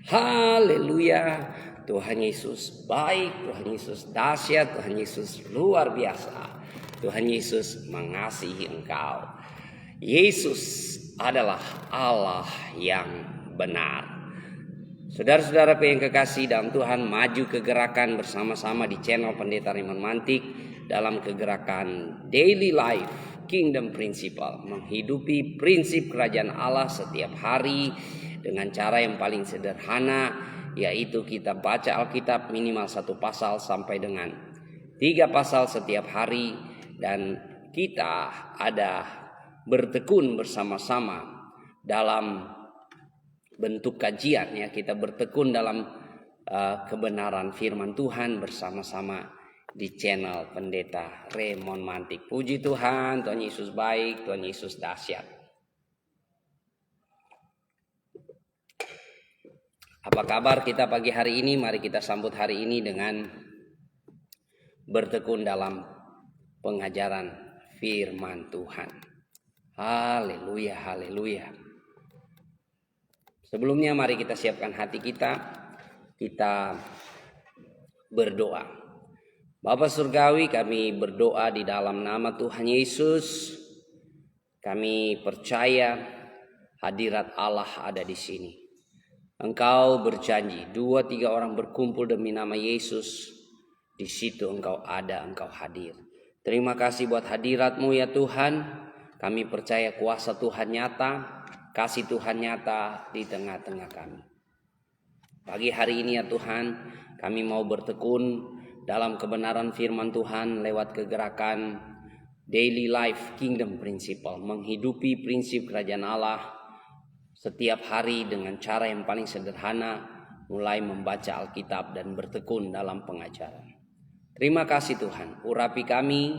Haleluya. Tuhan Yesus baik, Tuhan Yesus dahsyat, Tuhan Yesus luar biasa. Tuhan Yesus mengasihi engkau. Yesus adalah Allah yang benar. Saudara-saudaraku yang kekasih dalam Tuhan, maju ke gerakan bersama-sama di channel Pendeta Raymond Mantik dalam kegerakan Daily Life Kingdom Principle, menghidupi prinsip kerajaan Allah setiap hari dengan cara yang paling sederhana, yaitu kita baca Alkitab minimal 1 pasal sampai dengan 3 pasal setiap hari, dan kita ada bertekun bersama-sama dalam bentuk kajian, ya. Kita bertekun dalam kebenaran firman Tuhan bersama-sama di channel Pendeta Raymond Mantik. Puji Tuhan, Tuhan Yesus baik, Tuhan Yesus dahsyat. Apa kabar kita pagi hari ini? Mari kita sambut hari ini dengan bertekun dalam pengajaran firman Tuhan. Haleluya, haleluya. Sebelumnya mari kita siapkan hati kita berdoa. Bapa Surgawi, kami berdoa di dalam nama Tuhan Yesus. Kami percaya hadirat Allah ada di sini. Engkau berjanji 2-3 orang berkumpul demi nama Yesus, di situ engkau ada, engkau hadir. Terima kasih buat hadirat-Mu ya Tuhan. Kami percaya kuasa Tuhan nyata, kasih Tuhan nyata di tengah-tengah kami. Pagi hari ini ya Tuhan, kami mau bertekun dalam kebenaran firman Tuhan lewat kegerakan Daily Life Kingdom Principle, menghidupi prinsip kerajaan Allah setiap hari dengan cara yang paling sederhana, mulai membaca Alkitab dan bertekun dalam pengajaran. Terima kasih Tuhan, urapi kami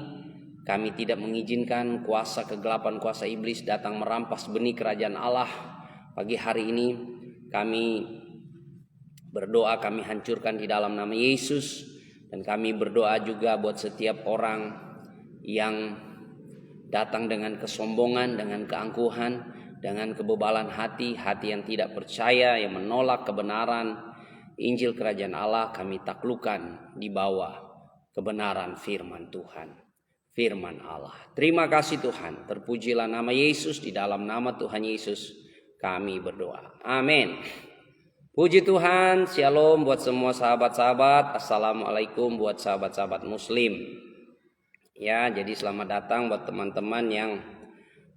tidak mengizinkan kuasa kegelapan, kuasa iblis datang merampas benih kerajaan Allah. Pagi hari ini kami berdoa, kami hancurkan di dalam nama Yesus. Dan kami berdoa juga buat setiap orang yang datang dengan kesombongan, dengan keangkuhan, dengan kebebalan hati yang tidak percaya, yang menolak kebenaran Injil kerajaan Allah. Kami taklukkan di bawah kebenaran firman Tuhan, firman Allah. Terima kasih Tuhan, terpujilah nama Yesus. Di dalam nama Tuhan Yesus kami berdoa, amin. Puji Tuhan, shalom buat semua sahabat-sahabat. Assalamualaikum buat sahabat-sahabat muslim. Ya, jadi selamat datang buat teman-teman yang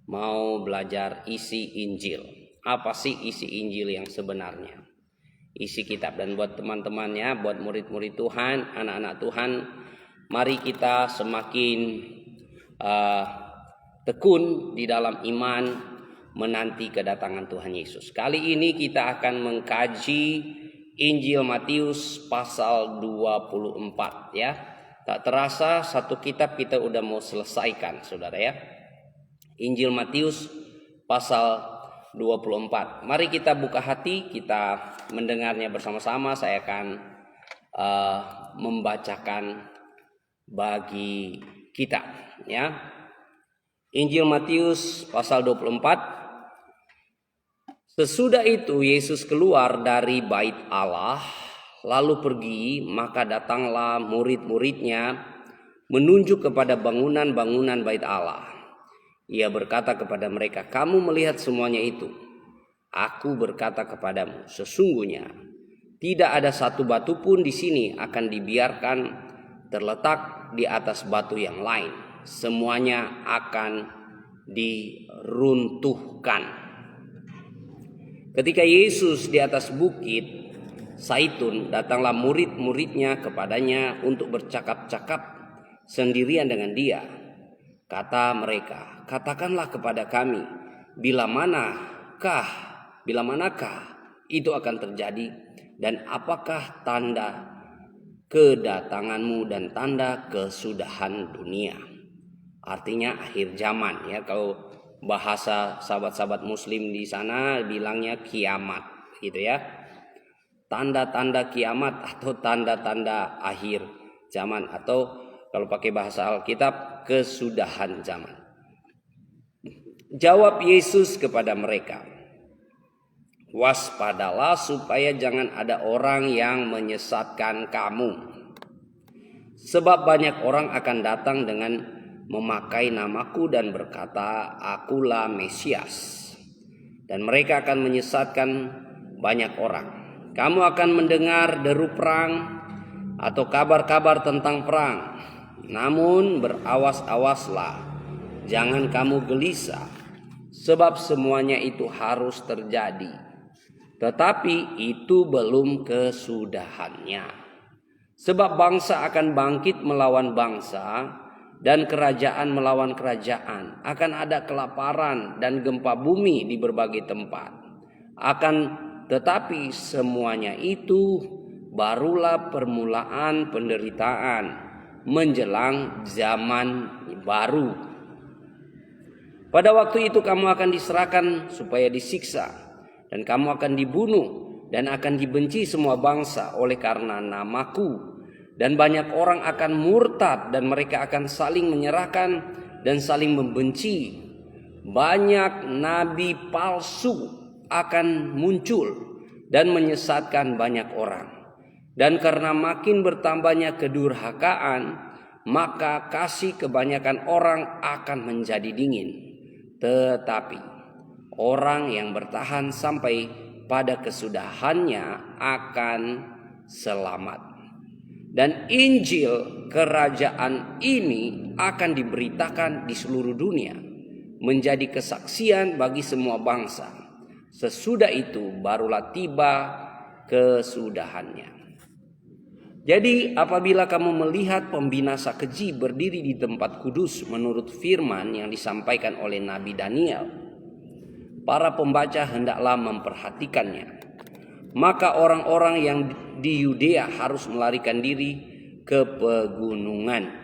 mau belajar isi Injil. Apa sih isi Injil yang sebenarnya? Isi kitab. Dan buat teman-temannya, buat murid-murid Tuhan, anak-anak Tuhan, mari kita semakin tekun di dalam iman, menanti kedatangan Tuhan Yesus. Kali ini kita akan mengkaji Injil Matius pasal 24 ya. Tak terasa satu kitab kita udah mau selesaikan, saudara ya. Injil Matius pasal 24. Mari kita buka hati, kita mendengarnya bersama-sama. Saya akan membacakan bagi kita ya. Injil Matius pasal 24. Sesudah itu Yesus keluar dari bait Allah lalu pergi, maka datanglah murid-muridnya menunjuk kepada bangunan-bangunan bait Allah. Ia berkata kepada mereka, "Kamu melihat semuanya itu? Aku berkata kepadamu, sesungguhnya tidak ada satu batu pun di sini akan dibiarkan terletak di atas batu yang lain. Semuanya akan diruntuhkan." Ketika Yesus di atas bukit Zaitun, datanglah murid-muridnya kepadanya untuk bercakap-cakap sendirian dengan dia. Kata mereka, "Katakanlah kepada kami, bila manakah itu akan terjadi, dan apakah tanda kedatanganmu dan tanda kesudahan dunia?" Artinya akhir zaman ya. Kalau bahasa sahabat-sahabat muslim di sana bilangnya kiamat gitu ya. Tanda-tanda kiamat atau tanda-tanda akhir zaman, atau kalau pakai bahasa Alkitab kesudahan zaman. Jawab Yesus kepada mereka, Waspadalah supaya jangan ada orang yang menyesatkan kamu. Sebab banyak orang akan datang dengan memakai namaku dan berkata, Akulah Mesias. Dan mereka akan menyesatkan banyak orang. Kamu akan mendengar deru perang atau kabar-kabar tentang perang. Namun berawas-awaslah, jangan kamu gelisah, sebab semuanya itu harus terjadi. Tetapi itu belum kesudahannya. Sebab bangsa akan bangkit melawan bangsa dan kerajaan melawan kerajaan. Akan ada kelaparan dan gempa bumi di berbagai tempat. Tetapi semuanya itu barulah permulaan penderitaan menjelang zaman baru. Pada waktu itu kamu akan diserahkan supaya disiksa. Dan kamu akan dibunuh dan akan dibenci semua bangsa oleh karena namaku. Dan banyak orang akan murtad dan mereka akan saling menyerahkan dan saling membenci. Banyak nabi palsu akan muncul dan menyesatkan banyak orang. Dan karena makin bertambahnya kedurhakaan, maka kasih kebanyakan orang akan menjadi dingin. Tetapi orang yang bertahan sampai pada kesudahannya akan selamat. Dan Injil kerajaan ini akan diberitakan di seluruh dunia, menjadi kesaksian bagi semua bangsa. Sesudah itu barulah tiba kesudahannya. Jadi apabila kamu melihat pembinasa keji berdiri di tempat kudus menurut firman yang disampaikan oleh Nabi Daniel, para pembaca hendaklah memperhatikannya. Maka orang-orang yang di Yudea harus melarikan diri ke pegunungan.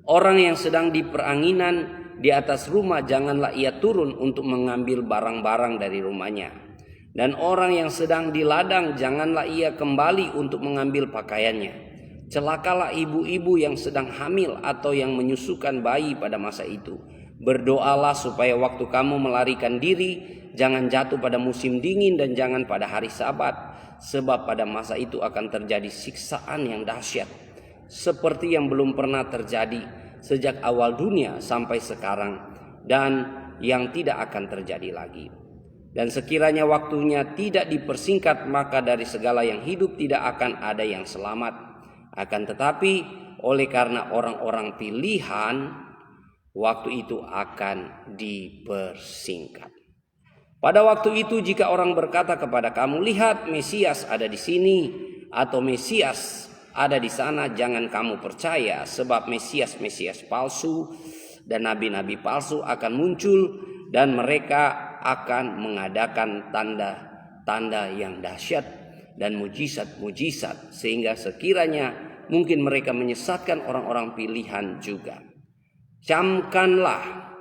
Orang yang sedang di peranginan di atas rumah janganlah ia turun untuk mengambil barang-barang dari rumahnya. Dan orang yang sedang di ladang janganlah ia kembali untuk mengambil pakaiannya. Celakalah ibu-ibu yang sedang hamil atau yang menyusukan bayi pada masa itu. Berdoalah supaya waktu kamu melarikan diri jangan jatuh pada musim dingin dan jangan pada hari Sabat, sebab pada masa itu akan terjadi siksaan yang dahsyat seperti yang belum pernah terjadi sejak awal dunia sampai sekarang dan yang tidak akan terjadi lagi. Dan sekiranya waktunya tidak dipersingkat, maka dari segala yang hidup tidak akan ada yang selamat. Akan tetapi oleh karena orang-orang pilihan, waktu itu akan dipersingkat. Pada waktu itu jika orang berkata kepada kamu, lihat Mesias ada di sini atau Mesias ada di sana, jangan kamu percaya, sebab Mesias palsu dan nabi-nabi palsu akan muncul dan mereka akan mengadakan tanda-tanda yang dahsyat dan mujizat-mujizat sehingga sekiranya mungkin mereka menyesatkan orang-orang pilihan juga. Camkanlah,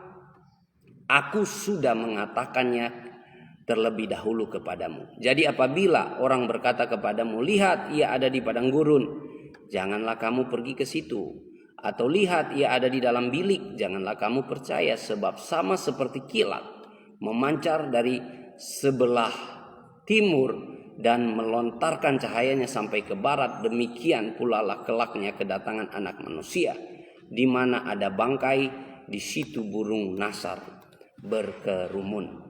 aku sudah mengatakannya terlebih dahulu kepadamu. Jadi apabila orang berkata kepadamu, lihat ia ada di padang gurun, janganlah kamu pergi ke situ. Atau lihat ia ada di dalam bilik, janganlah kamu percaya, sebab sama seperti kilat memancar dari sebelah timur dan melontarkan cahayanya sampai ke barat, demikian pula lah kelaknya kedatangan Anak Manusia. Di mana ada bangkai, di situ burung nasar berkerumun.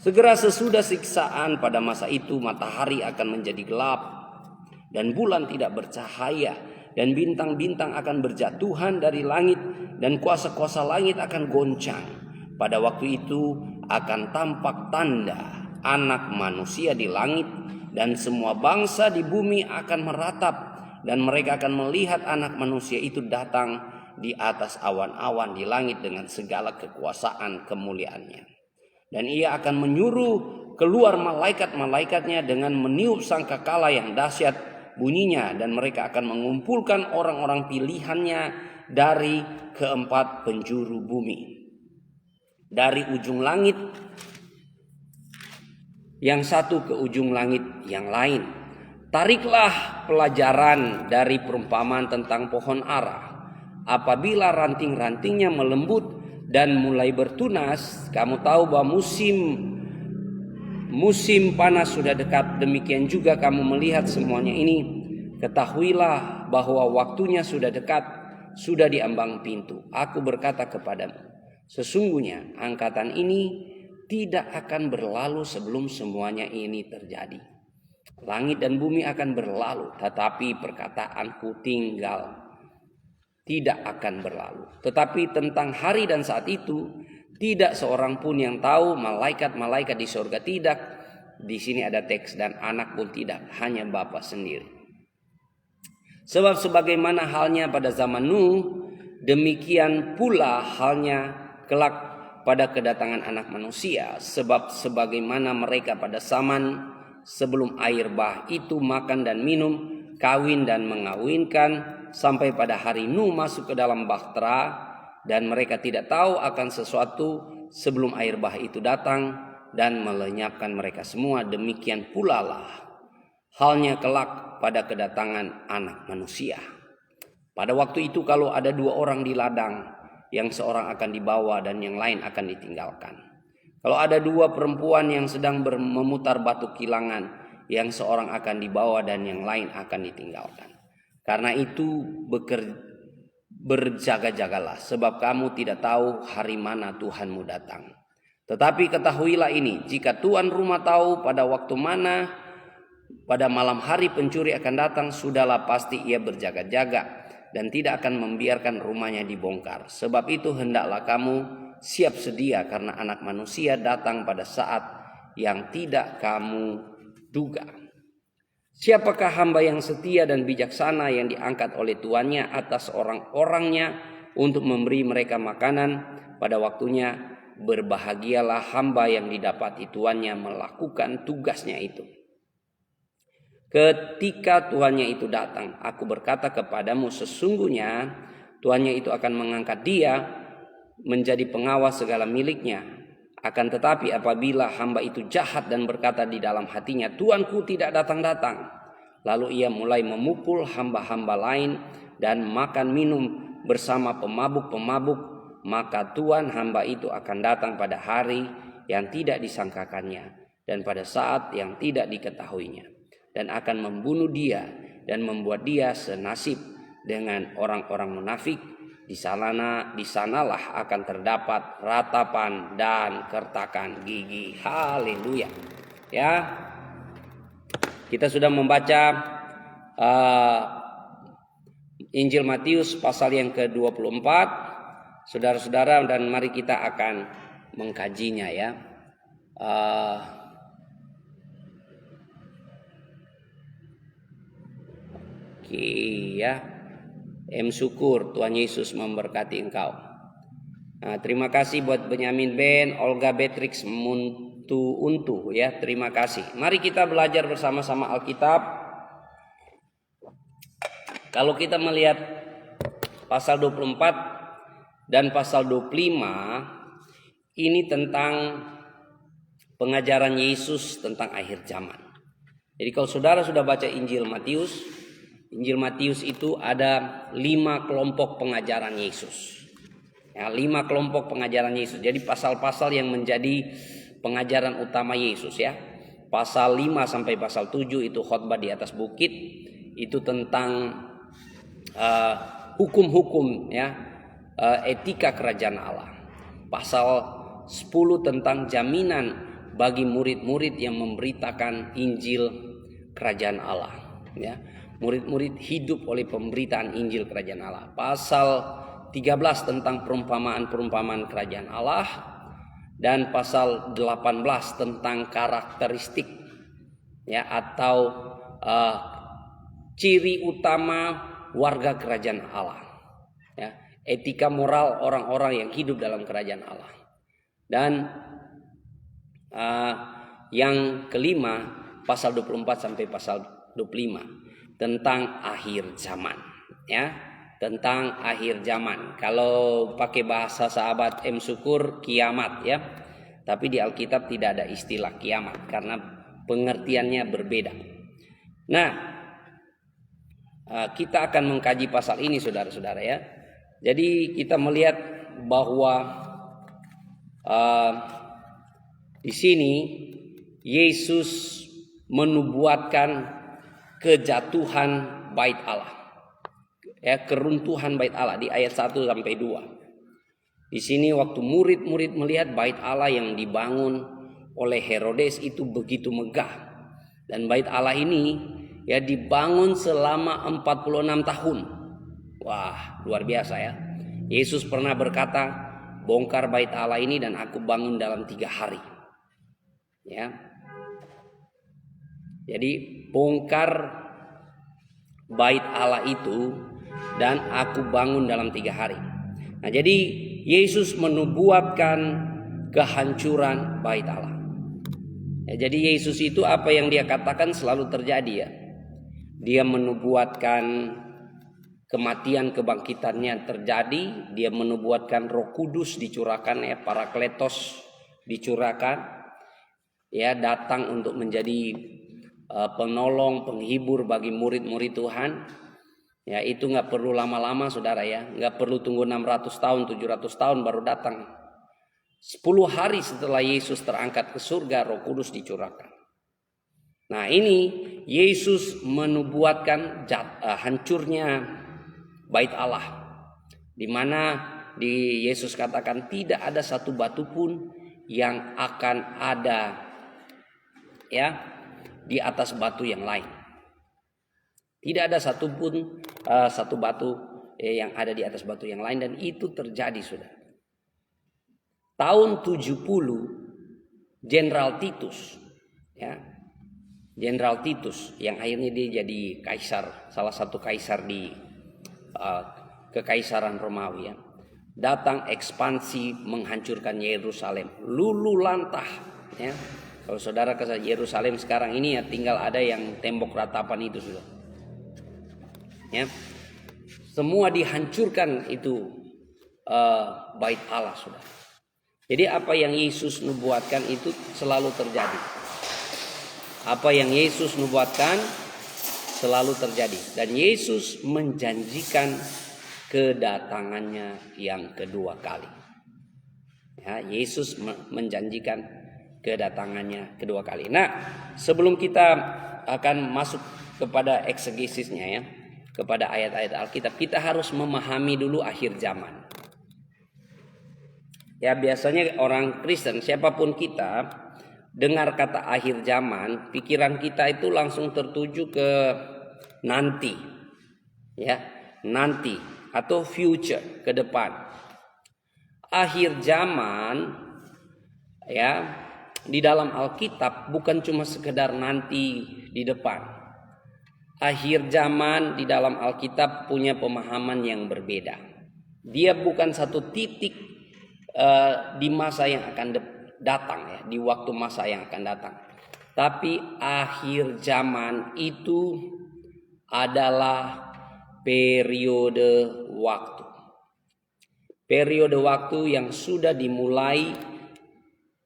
Segera sesudah siksaan pada masa itu matahari akan menjadi gelap dan bulan tidak bercahaya dan bintang-bintang akan berjatuhan dari langit dan kuasa-kuasa langit akan goncang. Pada waktu itu akan tampak tanda Anak Manusia di langit dan semua bangsa di bumi akan meratap dan mereka akan melihat Anak Manusia itu datang di atas awan-awan di langit dengan segala kekuasaan kemuliaannya. Dan ia akan menyuruh keluar malaikat-malaikatnya dengan meniup sangkakala yang dahsyat bunyinya. Dan mereka akan mengumpulkan orang-orang pilihannya dari keempat penjuru bumi. Dari ujung langit yang satu ke ujung langit yang lain. Tariklah pelajaran dari perumpamaan tentang pohon ara. Apabila ranting-rantingnya melembut dan mulai bertunas, kamu tahu bahwa musim musim panas sudah dekat, demikian juga kamu melihat semuanya ini. Ketahuilah bahwa waktunya sudah dekat, sudah di ambang pintu. Aku berkata kepadamu, sesungguhnya angkatan ini tidak akan berlalu sebelum semuanya ini terjadi. Langit dan bumi akan berlalu, tetapi perkataanku tidak akan berlalu. Tetapi tentang hari dan saat itu, tidak seorang pun yang tahu, malaikat-malaikat di surga tidak. Di sini ada teks, dan anak pun tidak, hanya Bapa sendiri. Sebab sebagaimana halnya pada zaman Nuh, demikian pula halnya kelak pada kedatangan anak manusia. Sebab sebagaimana mereka pada zaman sebelum air bah itu makan dan minum, kawin dan mengawinkan, sampai pada hari Nuh masuk ke dalam bahtera, dan mereka tidak tahu akan sesuatu sebelum air bah itu datang dan melenyapkan mereka semua. Demikian pula lah halnya kelak pada kedatangan anak manusia. Pada waktu itu kalau ada 2 orang di ladang, yang seorang akan dibawa dan yang lain akan ditinggalkan. Kalau ada 2 perempuan yang sedang memutar batu kilangan, yang seorang akan dibawa dan yang lain akan ditinggalkan. Karena itu berjaga-jagalah, sebab kamu tidak tahu hari mana Tuhanmu datang. Tetapi ketahuilah ini, jika tuan rumah tahu pada waktu mana pada malam hari pencuri akan datang, sudahlah pasti ia berjaga-jaga dan tidak akan membiarkan rumahnya dibongkar. Sebab itu hendaklah kamu siap sedia, karena anak manusia datang pada saat yang tidak kamu duga. Siapakah hamba yang setia dan bijaksana yang diangkat oleh tuannya atas orang-orangnya untuk memberi mereka makanan pada waktunya? Berbahagialah hamba yang didapati tuannya melakukan tugasnya itu. Ketika tuannya itu datang, aku berkata kepadamu, sesungguhnya tuannya itu akan mengangkat dia menjadi pengawas segala miliknya. Akan tetapi apabila hamba itu jahat dan berkata di dalam hatinya, tuanku tidak datang-datang, lalu ia mulai memukul hamba-hamba lain dan makan minum bersama pemabuk-pemabuk, maka tuan hamba itu akan datang pada hari yang tidak disangkakannya dan pada saat yang tidak diketahuinya, dan akan membunuh dia dan membuat dia senasib dengan orang-orang munafik. Di sanalah akan terdapat ratapan dan kertakan gigi. Haleluya. Ya, kita sudah membaca Injil Matius pasal yang ke-24, saudara-saudara, dan mari kita akan mengkajinya ya. Oke ya. Syukur Tuhan Yesus memberkati engkau. Nah, terima kasih buat Benyamin Ben, Olga Beatrix Untu ya, terima kasih. Mari kita belajar bersama-sama Alkitab. Kalau kita melihat pasal 24 dan pasal 25, ini tentang pengajaran Yesus tentang akhir zaman. Jadi kalau saudara sudah baca Injil Matius itu ada 5 kelompok pengajaran Yesus. Ya, 5 kelompok pengajaran Yesus. Jadi pasal-pasal yang menjadi pengajaran utama Yesus ya. Pasal 5 sampai pasal 7 itu khotbah di atas bukit. Itu tentang hukum-hukum ya, etika kerajaan Allah. Pasal 10 tentang jaminan bagi murid-murid yang memberitakan Injil kerajaan Allah ya. Murid-murid hidup oleh pemberitaan Injil kerajaan Allah. Pasal 13 tentang perumpamaan-perumpamaan kerajaan Allah, dan pasal 18 tentang karakteristik ya atau ciri utama warga kerajaan Allah ya, etika moral orang-orang yang hidup dalam kerajaan Allah. Dan yang kelima pasal 24 sampai pasal 25 tentang akhir zaman ya, tentang akhir zaman. Kalau pakai bahasa sahabat Syukur, kiamat ya. Tapi di Alkitab tidak ada istilah kiamat karena pengertiannya berbeda. Nah, kita akan mengkaji pasal ini saudara-saudara ya. Jadi kita melihat bahwa di sini Yesus menubuatkan kejatuhan bait Allah. Ya, keruntuhan bait Allah di ayat 1 sampai 2. Di sini waktu murid-murid melihat bait Allah yang dibangun oleh Herodes itu begitu megah. Dan bait Allah ini ya dibangun selama 46 tahun. Wah, luar biasa ya. Yesus pernah berkata, bongkar bait Allah ini dan aku bangun dalam 3 hari. Ya. Jadi bongkar bait Allah itu dan aku bangun dalam 3 hari. Nah, jadi Yesus menubuatkan kehancuran bait Allah. Ya, jadi Yesus itu apa yang dia katakan selalu terjadi ya. Dia menubuatkan kematian kebangkitannya terjadi. Dia menubuatkan Roh Kudus dicurahkan ya, Parakletos dicurahkan. Ya, datang untuk menjadi penolong, penghibur bagi murid-murid Tuhan. Ya, itu nggak perlu lama-lama saudara ya, nggak perlu tunggu 600 tahun, 700 tahun baru datang. 10 hari setelah Yesus terangkat ke surga, Roh Kudus dicurahkan. Nah, ini Yesus menubuatkan hancurnya bait Allah, di mana di Yesus katakan tidak ada satu batu pun yang akan ada ya di atas batu yang lain. Tidak ada satupun satu batu yang ada di atas batu yang lain, dan itu terjadi sudah. Tahun 70 Jenderal Titus ya. Jenderal Titus yang akhirnya dia jadi kaisar, salah satu kaisar di kekaisaran Romawi ya. Datang ekspansi menghancurkan Yerusalem, lulu lantah ya. Kalau saudara ke Yerusalem sekarang ini ya tinggal ada yang tembok ratapan itu sudah. Ya, semua dihancurkan itu bait Allah sudah. Jadi apa yang Yesus nubuatkan itu selalu terjadi. Apa yang Yesus nubuatkan selalu terjadi. Dan Yesus menjanjikan kedatangannya yang kedua kali. Ya, Yesus menjanjikan kedatangannya kedua kali. Nah, sebelum kita akan masuk kepada eksegesisnya ya, kepada ayat-ayat Alkitab, kita harus memahami dulu akhir zaman. Ya, biasanya orang Kristen, siapapun kita, dengar kata akhir zaman, pikiran kita itu langsung tertuju ke nanti. Ya, nanti atau future, ke depan. Akhir zaman ya, di dalam Alkitab bukan cuma sekedar nanti di depan. Akhir zaman di dalam Alkitab punya pemahaman yang berbeda. Dia bukan satu titik di masa yang akan datang ya, di waktu masa yang akan datang. Tapi akhir zaman itu adalah periode waktu. Periode waktu yang sudah dimulai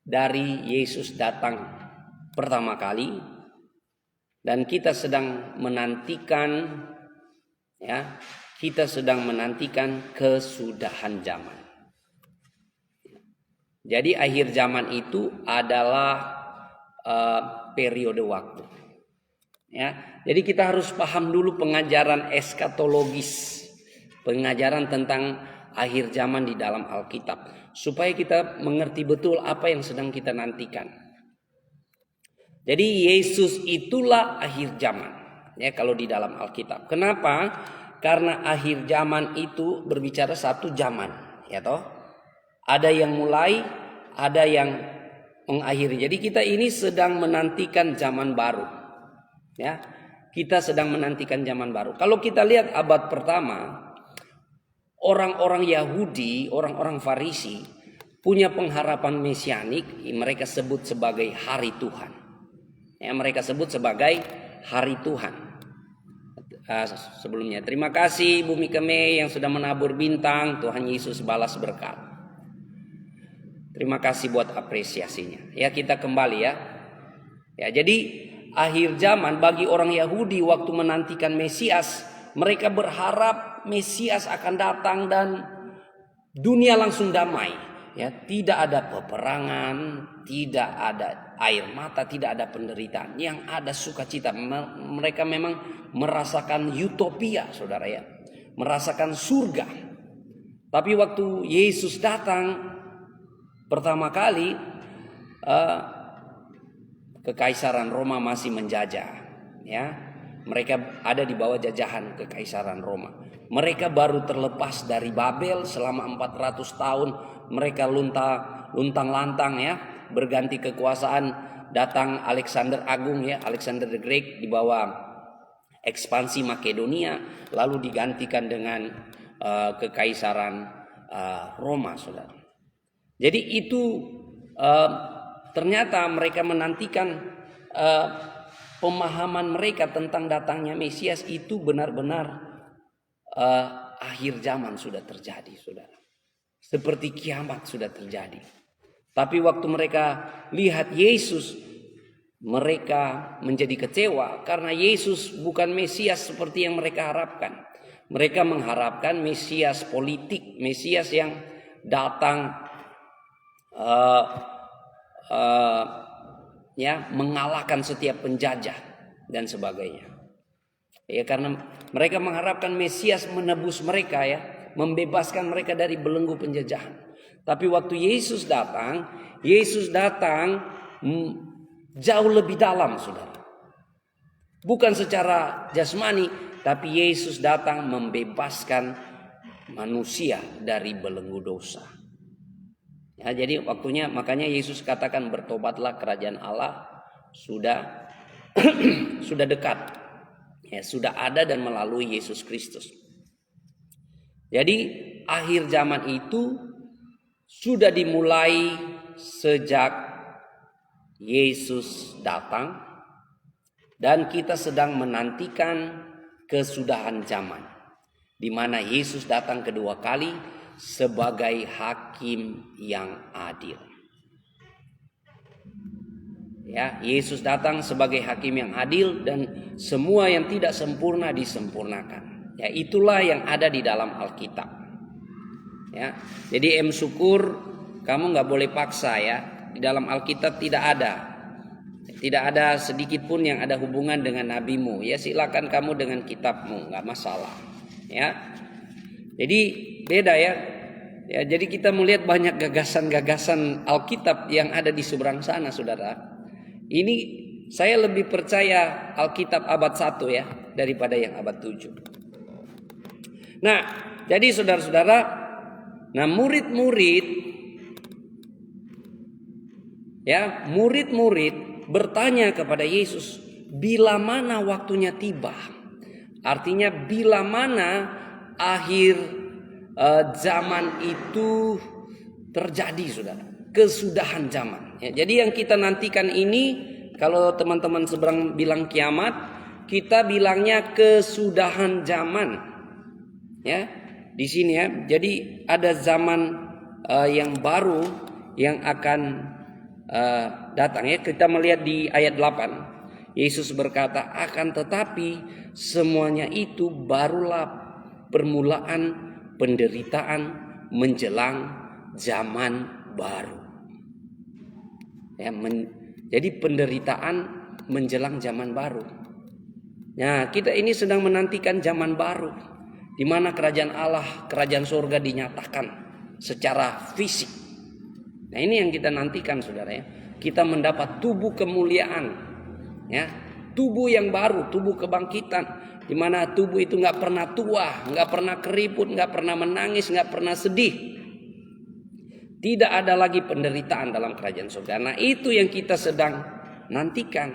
dari Yesus datang pertama kali. Dan kita sedang menantikan ya, kita sedang menantikan kesudahan zaman. Jadi akhir zaman itu adalah periode waktu. Ya, jadi kita harus paham dulu pengajaran eskatologis, pengajaran tentang akhir zaman di dalam Alkitab, supaya kita mengerti betul apa yang sedang kita nantikan. Jadi Yesus itulah akhir zaman ya kalau di dalam Alkitab. Kenapa? Karena akhir zaman itu berbicara satu zaman ya toh. Ada yang mulai, ada yang mengakhiri. Jadi kita ini sedang menantikan zaman baru. Ya. Kita sedang menantikan zaman baru. Kalau kita lihat abad pertama, orang-orang Yahudi, orang-orang Farisi punya pengharapan mesianik, mereka sebut sebagai hari Tuhan. Ya, mereka sebut sebagai hari Tuhan. Sebelumnya, terima kasih Bumi Keme yang sudah menabur bintang. Tuhan Yesus balas berkat. Terima kasih buat apresiasinya. Ya, kita kembali ya. Ya, jadi akhir zaman bagi orang Yahudi waktu menantikan Mesias, mereka berharap Mesias akan datang dan dunia langsung damai. Ya, tidak ada peperangan, tidak ada air mata, tidak ada penderitaan. Yang ada sukacita. Mereka memang merasakan utopia, saudara ya. Merasakan surga. Tapi waktu Yesus datang pertama kali, kekaisaran Roma masih menjajah, ya. Mereka ada di bawah jajahan kekaisaran Roma. Mereka baru terlepas dari Babel selama 400 tahun. Mereka luntang-lantang, ya, berganti kekuasaan. Datang Alexander Agung, ya, Alexander the Great di bawah ekspansi Makedonia, lalu digantikan dengan kekaisaran Roma, saudara. Jadi itu ternyata mereka menantikan pemahaman mereka tentang datangnya Mesias itu benar-benar akhir zaman sudah terjadi, saudara. Seperti kiamat sudah terjadi. Tapi waktu mereka lihat Yesus, mereka menjadi kecewa karena Yesus bukan Mesias seperti yang mereka harapkan. Mereka mengharapkan Mesias politik, Mesias yang datang ya, mengalahkan setiap penjajah dan sebagainya. Ya, karena mereka mengharapkan Mesias menebus mereka, ya, membebaskan mereka dari belenggu penjajahan. Tapi waktu Yesus datang jauh lebih dalam, saudara. Bukan secara jasmani, tapi Yesus datang membebaskan manusia dari belenggu dosa. Ya, jadi waktunya, makanya Yesus katakan bertobatlah, kerajaan Allah sudah sudah dekat. Ya, sudah ada dan melalui Yesus Kristus. Jadi akhir zaman itu sudah dimulai sejak Yesus datang, dan kita sedang menantikan kesudahan zaman, di mana Yesus datang kedua kali sebagai hakim yang adil. Ya, Yesus datang sebagai hakim yang adil dan semua yang tidak sempurna disempurnakan. Ya, itulah yang ada di dalam Alkitab. Ya, jadi syukur kamu nggak boleh paksa, ya. Di dalam Alkitab tidak ada sedikit pun yang ada hubungan dengan nabimu. Ya, silakan kamu dengan kitabmu, nggak masalah. Ya, jadi beda, ya. Ya, jadi kita melihat banyak gagasan-gagasan Alkitab yang ada di seberang sana, saudara. Ini saya lebih percaya Alkitab abad 1, ya, daripada yang abad 7. Nah, jadi saudara-saudara, nah murid-murid bertanya kepada Yesus, bila mana waktunya tiba? Artinya bila mana akhir zaman itu terjadi, saudara. Kesudahan zaman. Ya, jadi yang kita nantikan ini, kalau teman-teman seberang bilang kiamat, kita bilangnya kesudahan zaman. Ya, di sini, ya. Jadi ada zaman yang baru yang akan datang, ya. Kita melihat di ayat 8. Yesus berkata, akan tetapi semuanya itu barulah permulaan penderitaan menjelang zaman baru. Ya, jadi penderitaan menjelang zaman baru. Nah, kita ini sedang menantikan zaman baru, di mana kerajaan Allah, kerajaan surga dinyatakan secara fisik. Nah, ini yang kita nantikan, saudara, ya. Kita mendapat tubuh kemuliaan, ya, tubuh yang baru, tubuh kebangkitan, di mana tubuh itu nggak pernah tua, nggak pernah keriput, nggak pernah menangis, nggak pernah sedih. Tidak ada lagi penderitaan dalam kerajaan surga. Nah, itu yang kita sedang nantikan.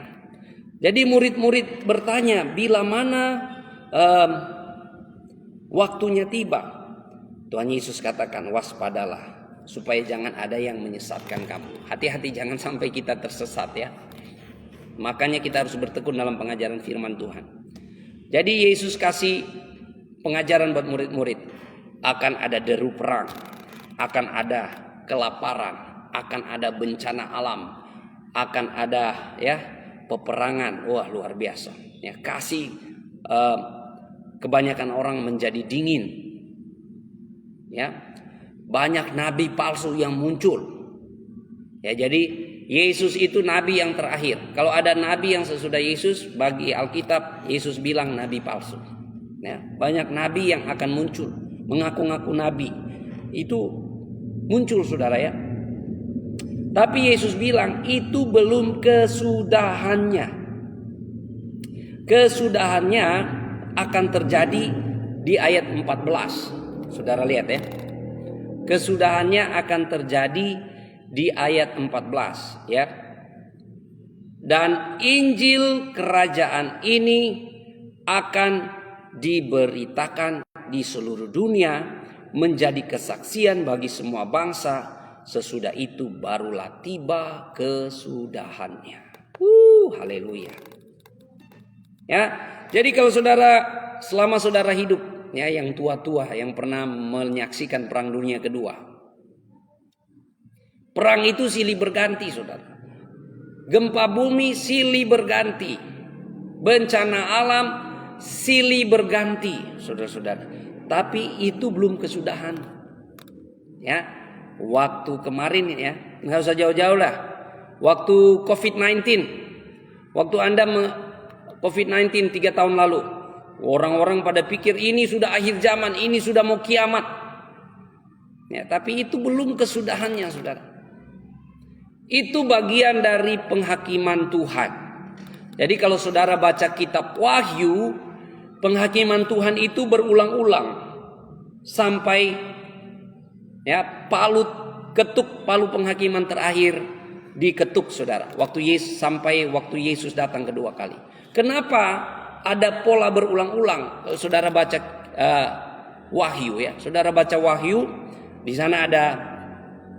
Jadi murid-murid bertanya, bila mana waktunya tiba? Tuhan Yesus katakan, waspadalah, supaya jangan ada yang menyesatkan kamu. Hati-hati jangan sampai kita tersesat, ya. Makanya kita harus bertekun dalam pengajaran firman Tuhan. Jadi Yesus kasih pengajaran buat murid-murid. Akan ada deru perang, akan ada kelaparan, akan ada bencana alam, akan ada, ya, peperangan. Wah, luar biasa. Ya, kasih kebanyakan orang menjadi dingin. Ya, banyak nabi palsu yang muncul. Ya, jadi Yesus itu nabi yang terakhir. Kalau ada nabi yang sesudah Yesus, bagi Alkitab Yesus bilang nabi palsu. Ya, banyak nabi yang akan muncul mengaku-ngaku nabi. Itu muncul saudara ya. Tapi Yesus bilang itu belum kesudahannya. Kesudahannya akan terjadi di ayat 14. Saudara lihat ya. Kesudahannya akan terjadi di ayat 14 ya. Dan Injil kerajaan ini akan diberitakan di seluruh dunia menjadi kesaksian bagi semua bangsa. Sesudah itu barulah tiba kesudahannya. Haleluya. Ya, jadi kalau saudara selama saudara hidup ya, yang tua-tua yang pernah menyaksikan perang dunia kedua. Perang itu silih berganti, saudara. Gempa bumi silih berganti. Bencana alam silih berganti, saudara-saudara. Tapi itu belum kesudahan. Ya. Waktu kemarin ya, nggak usah jauh-jauh lah. Waktu COVID-19, waktu Anda COVID-19 3 tahun lalu, orang-orang pada pikir ini sudah akhir zaman, ini sudah mau kiamat. Ya, tapi itu belum kesudahannya, saudara. Itu bagian dari penghakiman Tuhan. Jadi kalau saudara baca kitab Wahyu, penghakiman Tuhan itu berulang-ulang sampai ya, ketuk palu penghakiman terakhir diketuk, saudara. Sampai waktu Yesus datang kedua kali. Kenapa ada pola berulang-ulang? Kalau saudara baca Wahyu ya, saudara baca Wahyu, di sana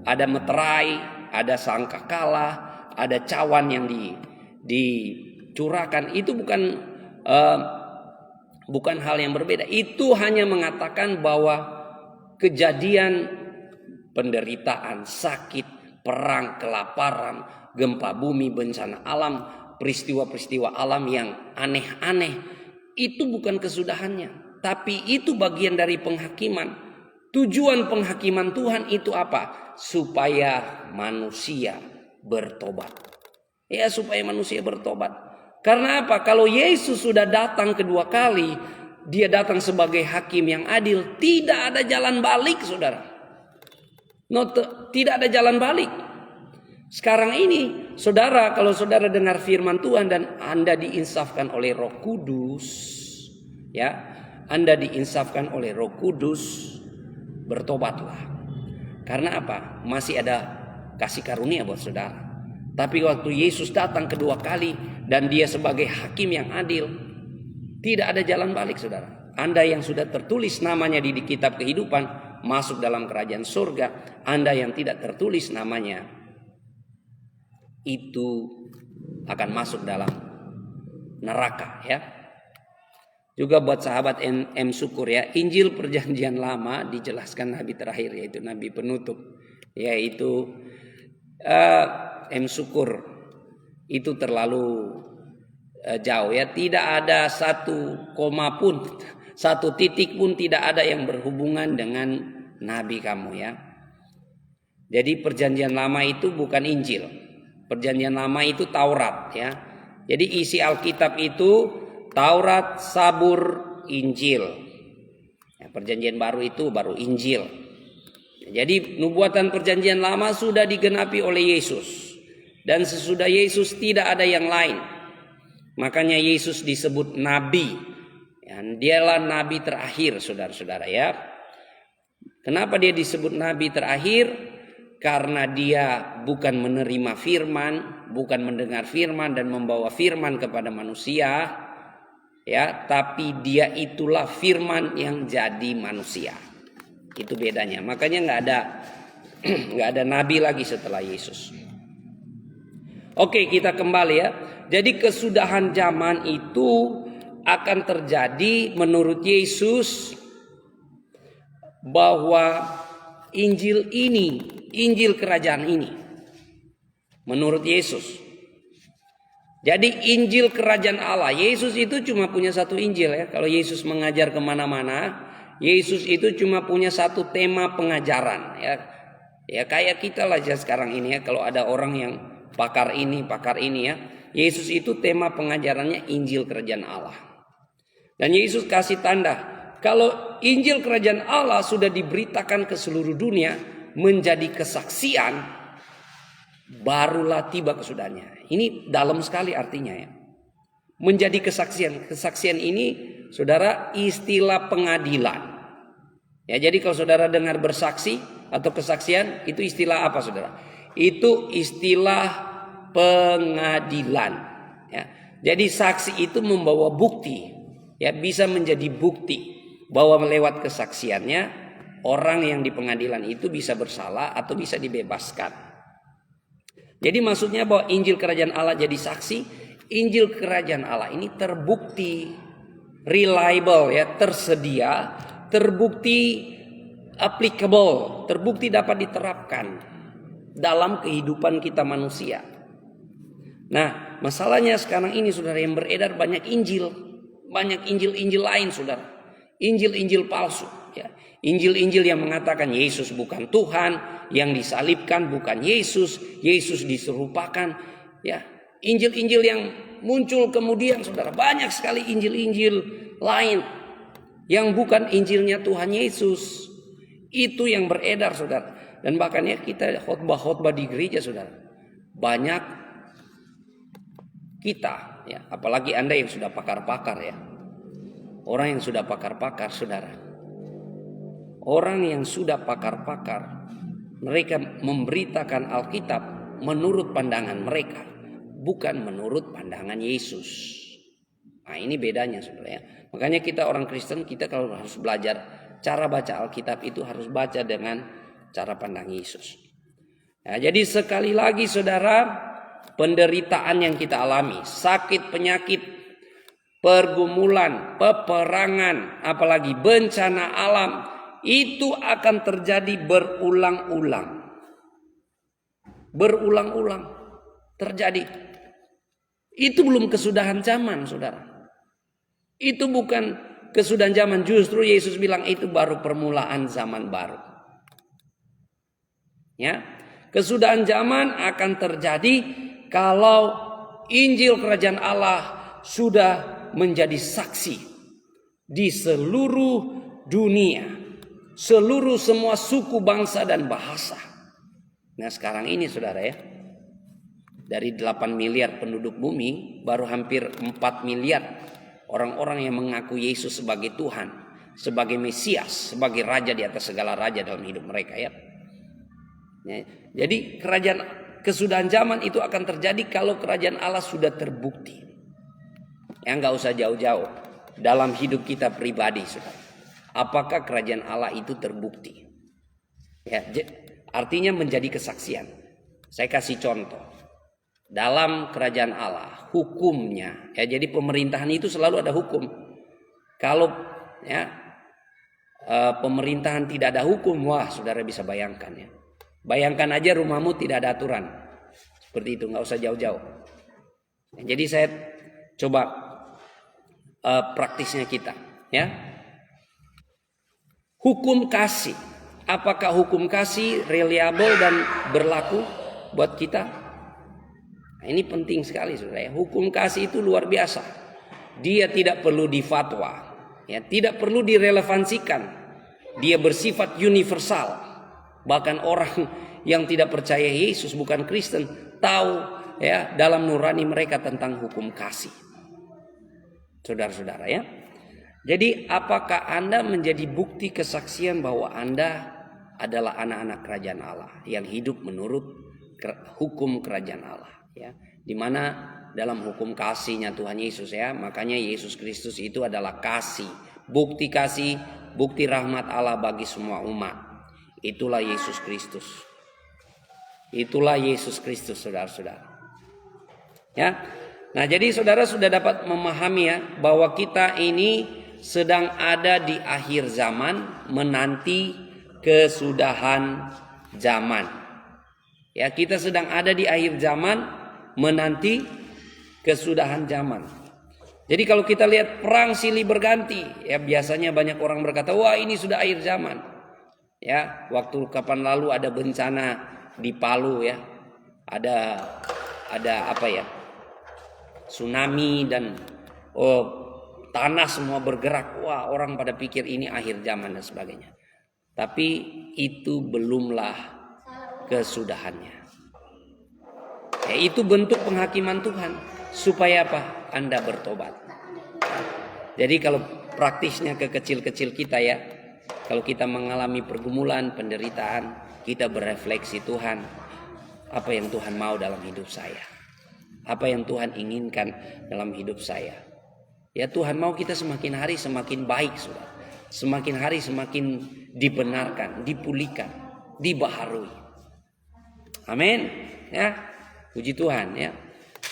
ada meterai, ada sangkakala, ada cawan yang dicurahkan. Itu bukan hal yang berbeda. Itu hanya mengatakan bahwa kejadian penderitaan, sakit, perang, kelaparan, gempa bumi, bencana alam, peristiwa-peristiwa alam yang aneh-aneh, itu bukan kesudahannya, tapi itu bagian dari penghakiman. Tujuan penghakiman Tuhan itu apa? Supaya manusia bertobat. Ya, supaya manusia bertobat. Karena apa? Kalau Yesus sudah datang kedua kali, dia datang sebagai hakim yang adil, tidak ada jalan balik, saudara. Tidak ada jalan balik. Sekarang ini, saudara, kalau saudara dengar firman Tuhan dan Anda diinsafkan oleh Roh Kudus, ya, Anda diinsafkan oleh Roh Kudus, bertobatlah. Karena apa? Masih ada kasih karunia buat saudara. Tapi waktu Yesus datang kedua kali dan dia sebagai hakim yang adil, tidak ada jalan balik, saudara. Anda yang sudah tertulis namanya di kitab kehidupan masuk dalam kerajaan surga. Anda yang tidak tertulis namanya itu akan masuk dalam neraka ya. Juga buat sahabat M. Syukur ya, Injil Perjanjian Lama dijelaskan nabi terakhir, yaitu nabi penutup, yaitu M. Syukur. Itu terlalu jauh ya, tidak ada satu koma pun, satu titik pun tidak ada yang berhubungan dengan nabi kamu ya. Jadi perjanjian lama itu bukan Injil. Perjanjian lama itu Taurat ya. Jadi isi Alkitab itu Taurat, Sabur, Injil. Ya, perjanjian baru itu baru Injil. Jadi nubuatan perjanjian lama sudah digenapi oleh Yesus. Dan sesudah Yesus tidak ada yang lain. Makanya Yesus disebut nabi. Ya, dialah nabi terakhir, saudara-saudara ya. Kenapa dia disebut nabi terakhir? Karena dia bukan menerima firman, bukan mendengar firman dan membawa firman kepada manusia, ya, tapi dia itulah firman yang jadi manusia. Itu bedanya. Makanya nggak ada nabi lagi setelah Yesus. Oke, kita kembali ya. Jadi kesudahan zaman itu akan terjadi menurut Yesus, bahwa Injil ini, Injil kerajaan ini, menurut Yesus. Jadi Injil kerajaan Allah, Yesus itu cuma punya satu Injil ya. Kalau Yesus mengajar kemana-mana, Yesus itu cuma punya satu tema pengajaran ya. Ya kayak kita lah sekarang ini ya. Kalau ada orang yang pakar ini ya. Yesus itu tema pengajarannya Injil Kerajaan Allah. Dan Yesus kasih tanda, kalau Injil Kerajaan Allah sudah diberitakan ke seluruh dunia menjadi kesaksian, barulah tiba kesudahannya. Ini dalam sekali artinya ya. Menjadi kesaksian. Kesaksian ini saudara istilah pengadilan. Ya, jadi kalau saudara dengar bersaksi atau kesaksian, itu istilah apa saudara? Itu istilah pengadilan. Ya. Jadi saksi itu membawa bukti. Ya, bisa menjadi bukti bahwa lewat kesaksiannya orang yang di pengadilan itu bisa bersalah atau bisa dibebaskan. Jadi maksudnya bahwa Injil Kerajaan Allah jadi saksi. Injil Kerajaan Allah ini terbukti, reliable ya, tersedia, terbukti applicable, terbukti dapat diterapkan dalam kehidupan kita manusia. Nah, masalahnya sekarang ini saudara, yang beredar banyak Injil lain saudara, Injil palsu ya. Injil yang mengatakan Yesus bukan Tuhan, yang disalibkan bukan Yesus diserupakan ya. Injil yang muncul kemudian saudara, banyak sekali Injil lain yang bukan Injilnya Tuhan Yesus. Itu yang beredar saudara. Dan makanya kita khotbah di gereja saudara, banyak kita ya, apalagi Anda yang sudah pakar-pakar ya. Orang yang sudah pakar-pakar saudara, orang yang sudah pakar-pakar, mereka memberitakan Alkitab menurut pandangan mereka, bukan menurut pandangan Yesus. Nah, ini bedanya saudara ya. Makanya kita orang Kristen, kita kalau harus belajar cara baca Alkitab itu harus baca dengan cara pandang Yesus. Nah, jadi sekali lagi saudara, penderitaan yang kita alami, sakit, penyakit, pergumulan, peperangan, apalagi bencana alam, itu akan terjadi berulang-ulang. Berulang-ulang terjadi. Itu belum kesudahan zaman saudara. Itu bukan kesudahan zaman, justru Yesus bilang itu baru permulaan zaman baru. Ya, kesudahan zaman akan terjadi kalau Injil Kerajaan Allah sudah menjadi saksi di seluruh dunia, seluruh semua suku, bangsa dan bahasa. Nah, sekarang ini saudara ya, dari 8 miliar penduduk bumi, baru hampir 4 miliar orang-orang yang mengaku Yesus sebagai Tuhan, sebagai Mesias, sebagai Raja di atas segala raja dalam hidup mereka ya. Jadi kesudahan zaman itu akan terjadi kalau kerajaan Allah sudah terbukti. Ya, nggak usah jauh-jauh dalam hidup kita pribadi saudara. Apakah kerajaan Allah itu terbukti? Ya, artinya menjadi kesaksian. Saya kasih contoh. Dalam kerajaan Allah, hukumnya, ya, jadi pemerintahan itu selalu ada hukum. Kalau ya, pemerintahan tidak ada hukum, wah saudara bisa bayangkan ya. Bayangkan aja rumahmu tidak ada aturan. Seperti itu, nggak usah jauh-jauh. Jadi saya coba praktisnya kita, ya. Hukum kasih, apakah hukum kasih reliable dan berlaku buat kita? Nah, ini penting sekali saudara ya. Hukum kasih itu luar biasa. Dia tidak perlu difatwa, ya, tidak perlu direlevansikan. Dia bersifat universal. Bahkan orang yang tidak percaya Yesus, bukan Kristen, tahu ya dalam nurani mereka tentang hukum kasih. Saudara-saudara ya. Jadi apakah Anda menjadi bukti kesaksian bahwa Anda adalah anak-anak kerajaan Allah yang hidup menurut hukum kerajaan Allah ya, di mana dalam hukum kasihnya Tuhan Yesus ya, makanya Yesus Kristus itu adalah kasih, bukti rahmat Allah bagi semua umat. Itulah Yesus Kristus. Itulah Yesus Kristus saudara-saudara. Ya. Nah, jadi saudara sudah dapat memahami ya bahwa kita ini sedang ada di akhir zaman, menanti kesudahan zaman. Ya, kita sedang ada di akhir zaman, menanti kesudahan zaman. Jadi kalau kita lihat perang silih berganti, ya biasanya banyak orang berkata, wah ini sudah akhir zaman. Ya, waktu kapan lalu ada bencana di Palu ya, ada ada apa ya, tsunami dan tanah semua bergerak. Wah, orang pada pikir ini akhir zaman dan sebagainya. Tapi itu belumlah kesudahannya. Ya, itu bentuk penghakiman Tuhan. Supaya apa? Anda bertobat. Jadi kalau praktisnya ke kecil-kecil kita ya, kalau kita mengalami pergumulan, penderitaan, kita berefleksi, Tuhan, apa yang Tuhan mau dalam hidup saya? Apa yang Tuhan inginkan dalam hidup saya? Ya, Tuhan mau kita semakin hari semakin baik, Saudara. Semakin hari semakin dibenarkan, dipulihkan, dibaharui. Amin. Ya, puji Tuhan ya.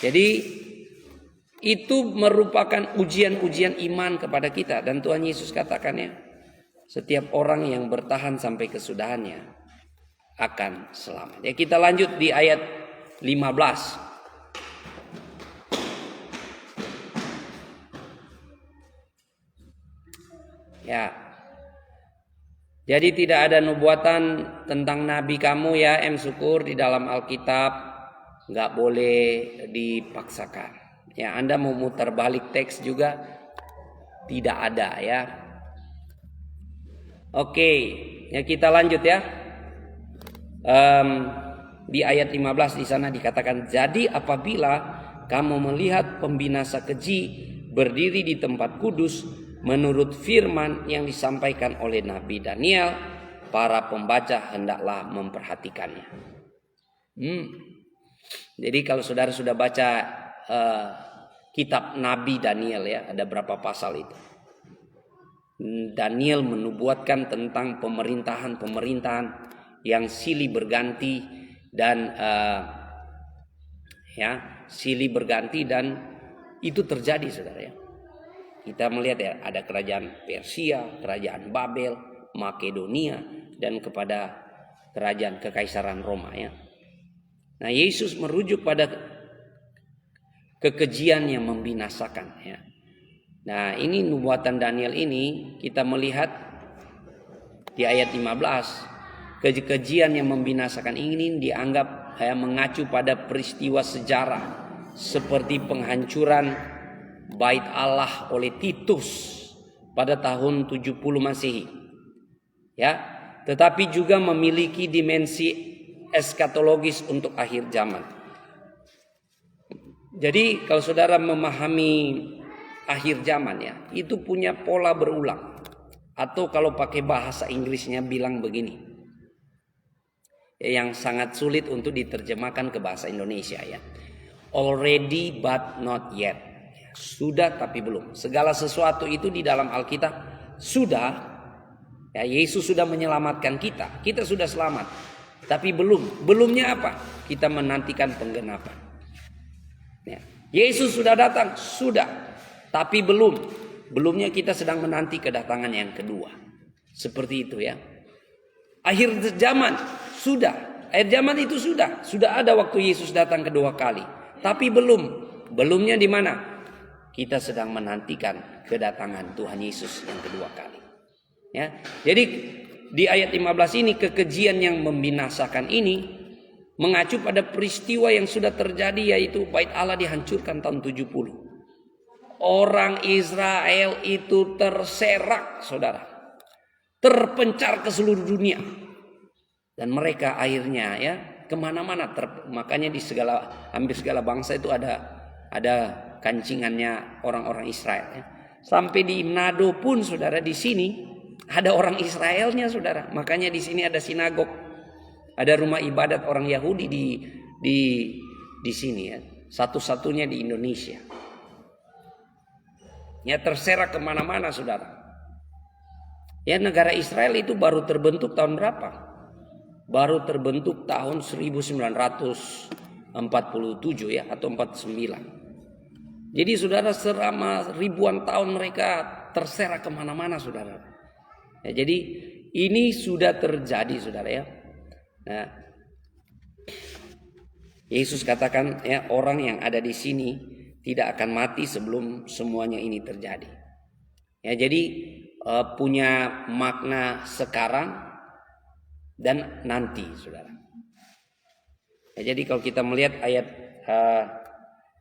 Jadi itu merupakan ujian-ujian iman kepada kita, dan Tuhan Yesus katakan ya, setiap orang yang bertahan sampai kesudahannya akan selamat. Ya, kita lanjut di ayat 15. Ya. Jadi tidak ada nubuatan tentang nabi kamu ya Syukur di dalam Alkitab, nggak boleh dipaksakan. Ya, Anda mau muter balik teks juga tidak ada ya. Oke, ya kita lanjut ya. Di ayat 15 di sana dikatakan, jadi apabila kamu melihat pembinasa keji berdiri di tempat kudus menurut firman yang disampaikan oleh Nabi Daniel, para pembaca hendaklah memperhatikannya. Jadi kalau saudara sudah baca kitab Nabi Daniel ya, ada berapa pasal itu? Daniel menubuatkan tentang pemerintahan yang silih berganti dan silih berganti, dan itu terjadi, saudara ya. Kita melihat ya, ada kerajaan Persia, kerajaan Babel, Makedonia, dan kepada kerajaan Kekaisaran Roma ya. Nah, Yesus merujuk pada kekejian yang membinasakan ya. Nah, ini nubuatan Daniel ini kita melihat di ayat 15, kekejian yang membinasakan ini dianggap mengacu pada peristiwa sejarah seperti penghancuran Bait Allah oleh Titus pada tahun 70 Masehi. Ya, tetapi juga memiliki dimensi eskatologis untuk akhir zaman. Jadi kalau saudara memahami akhir zaman ya, itu punya pola berulang. Atau kalau pakai bahasa Inggrisnya bilang begini, yang sangat sulit untuk diterjemahkan ke bahasa Indonesia ya. Already but not yet. Sudah tapi belum. Segala sesuatu itu di dalam Alkitab sudah. Ya, Yesus sudah menyelamatkan kita. Kita sudah selamat. Tapi belum. Belumnya apa? Kita menantikan penggenapan. Ya. Yesus sudah datang, sudah. Tapi belum. Belumnya kita sedang menanti kedatangan yang kedua. Seperti itu ya. Akhir zaman sudah. Akhir zaman itu sudah. Sudah ada waktu Yesus datang kedua kali. Tapi belum. Belumnya di mana? Kita sedang menantikan kedatangan Tuhan Yesus yang kedua kali. Ya. Jadi di ayat 15 ini, kekejian yang membinasakan ini mengacu pada peristiwa yang sudah terjadi, yaitu Bait Allah dihancurkan tahun 70. Orang Israel itu terserak, saudara. Terpencar ke seluruh dunia. Dan mereka akhirnya ya kemana-mana. Makanya di hampir segala bangsa itu ada kancingannya orang-orang Israel ya. Sampai di Manado pun, saudara, di sini ada orang Israelnya, saudara. Makanya di sini ada sinagog, ada rumah ibadat orang Yahudi di sini ya. Satu-satunya di Indonesia. Ya, terserak kemana-mana, saudara. Ya, negara Israel itu baru terbentuk tahun berapa? Baru terbentuk tahun 1947 ya, atau 49. Jadi saudara, selama ribuan tahun mereka terserak kemana-mana, saudara. Ya, jadi ini sudah terjadi, saudara ya. Nah, Yesus katakan ya, orang yang ada di sini tidak akan mati sebelum semuanya ini terjadi. Ya, jadi punya makna sekarang dan nanti, saudara. Ya, jadi kalau kita melihat ayat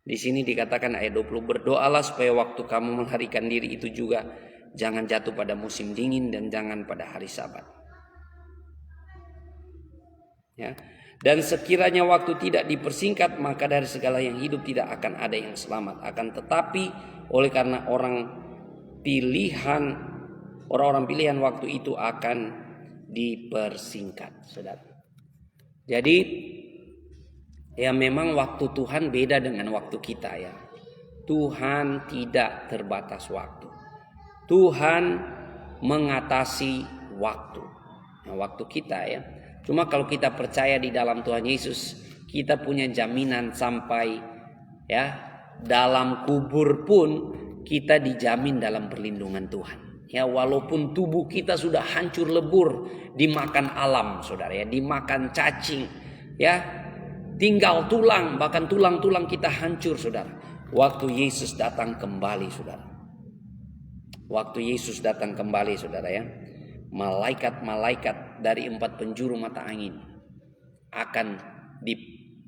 Di sini dikatakan ayat 20, berdoalah supaya waktu kamu melarikan diri itu juga jangan jatuh pada musim dingin dan jangan pada hari Sabat. Ya. Dan sekiranya waktu tidak dipersingkat, maka dari segala yang hidup tidak akan ada yang selamat. Akan tetapi oleh karena orang-orang pilihan waktu itu akan dipersingkat, saudara. Jadi ya memang waktu Tuhan beda dengan waktu kita ya. Tuhan tidak terbatas waktu. Tuhan mengatasi waktu. Nah, waktu kita ya. Cuma kalau kita percaya di dalam Tuhan Yesus, kita punya jaminan sampai ya dalam kubur pun kita dijamin dalam perlindungan Tuhan. Ya, walaupun tubuh kita sudah hancur lebur dimakan alam, saudara ya, dimakan cacing, ya, tinggal tulang, bahkan tulang-tulang kita hancur, saudara. Waktu Yesus datang kembali, saudara. Waktu Yesus datang kembali, saudara ya. Malaikat-malaikat dari 4 penjuru mata angin akan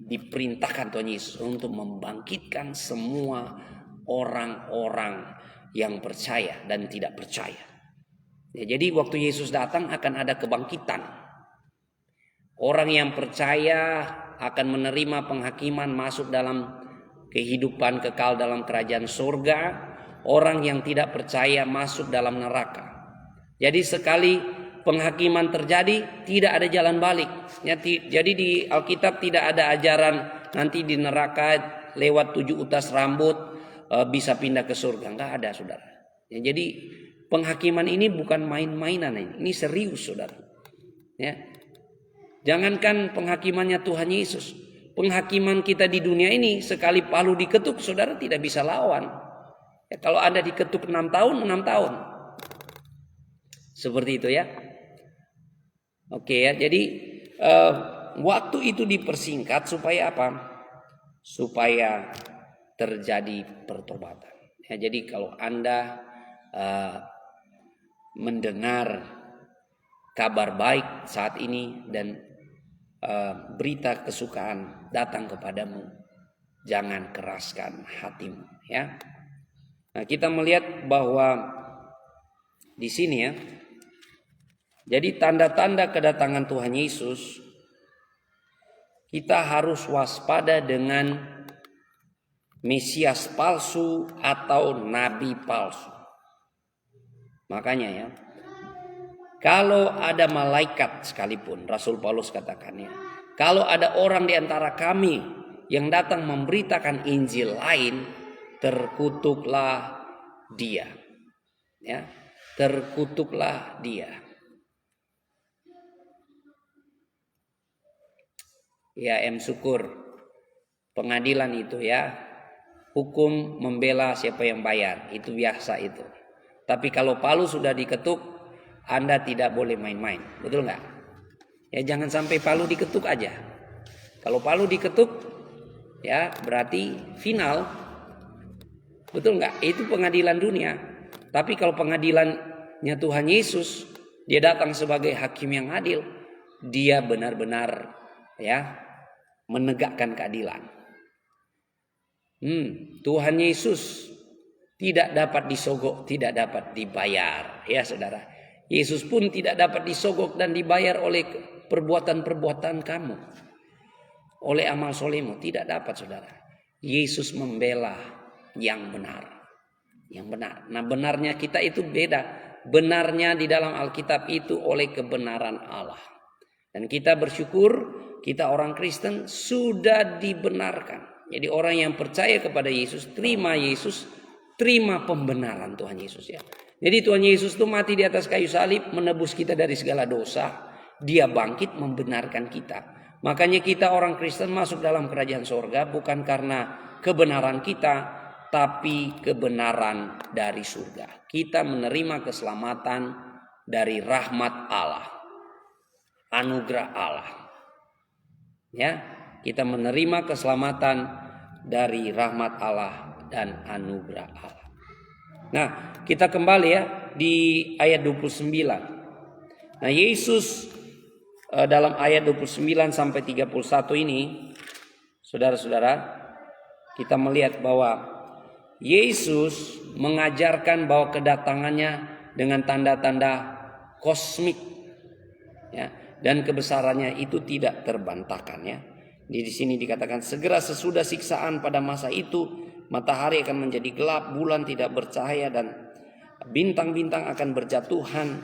diperintahkan Tuhan Yesus untuk membangkitkan semua orang-orang yang percaya dan tidak percaya. Ya, jadi waktu Yesus datang akan ada kebangkitan. Orang yang percaya akan menerima penghakiman masuk dalam kehidupan kekal dalam kerajaan surga. Orang yang tidak percaya masuk dalam neraka. Jadi sekali penghakiman terjadi tidak ada jalan balik. Jadi di Alkitab tidak ada ajaran nanti di neraka lewat 7 utas rambut bisa pindah ke surga. Enggak ada, saudara. Ya, jadi penghakiman ini bukan main-mainan, ini serius, saudara. Ya. Jangankan penghakimannya Tuhan Yesus, penghakiman kita di dunia ini sekali palu diketuk, saudara tidak bisa lawan. Ya, kalau Anda diketuk 6 tahun, 6 tahun. Seperti itu ya. Oke ya, jadi waktu itu dipersingkat supaya apa? Supaya terjadi pertobatan. Ya, jadi kalau Anda mendengar kabar baik saat ini dan berita kesukaan datang kepadamu, jangan keraskan hatimu ya. Nah, kita melihat bahwa di sini ya, jadi tanda-tanda kedatangan Tuhan Yesus, kita harus waspada dengan Mesias palsu atau nabi palsu. Makanya ya, kalau ada malaikat sekalipun, Rasul Paulus katakannya, kalau ada orang di antara kami yang datang memberitakan Injil lain, terkutuklah dia. Ya, terkutuklah dia. Ya, syukur pengadilan itu ya, hukum membela siapa yang bayar, itu biasa itu. Tapi kalau palu sudah diketuk, Anda tidak boleh main-main, betul nggak? Ya, jangan sampai palu diketuk aja. Kalau palu diketuk, ya berarti final, betul nggak? Itu pengadilan dunia. Tapi kalau pengadilannya Tuhan Yesus, dia datang sebagai hakim yang adil, dia benar-benar ya menegakkan keadilan. Tuhan Yesus tidak dapat disogok, tidak dapat dibayar, ya saudara. Yesus pun tidak dapat disogok dan dibayar oleh perbuatan-perbuatan kamu, oleh amal solehmu, tidak dapat, saudara. Yesus membela yang benar, yang benar. Nah, benarnya kita itu beda. Benarnya di dalam Alkitab itu oleh kebenaran Allah. Dan kita bersyukur, kita orang Kristen sudah dibenarkan. Jadi orang yang percaya kepada Yesus, terima pembenaran Tuhan Yesus ya. Jadi Tuhan Yesus itu mati di atas kayu salib, menebus kita dari segala dosa. Dia bangkit membenarkan kita. Makanya kita orang Kristen masuk dalam kerajaan sorga bukan karena kebenaran kita, tapi kebenaran dari surga. Kita menerima keselamatan dari rahmat Allah, anugerah Allah. Ya, kita menerima keselamatan dari rahmat Allah dan anugerah Allah. Nah, kita kembali ya di ayat 29. Nah, Yesus dalam ayat 29 sampai 31 ini, saudara-saudara, kita melihat bahwa Yesus mengajarkan bahwa kedatangannya dengan tanda-tanda kosmik, ya, dan kebesarannya itu tidak terbantahkan, ya. Di sini dikatakan segera sesudah siksaan pada masa itu matahari akan menjadi gelap, bulan tidak bercahaya dan bintang-bintang akan berjatuhan.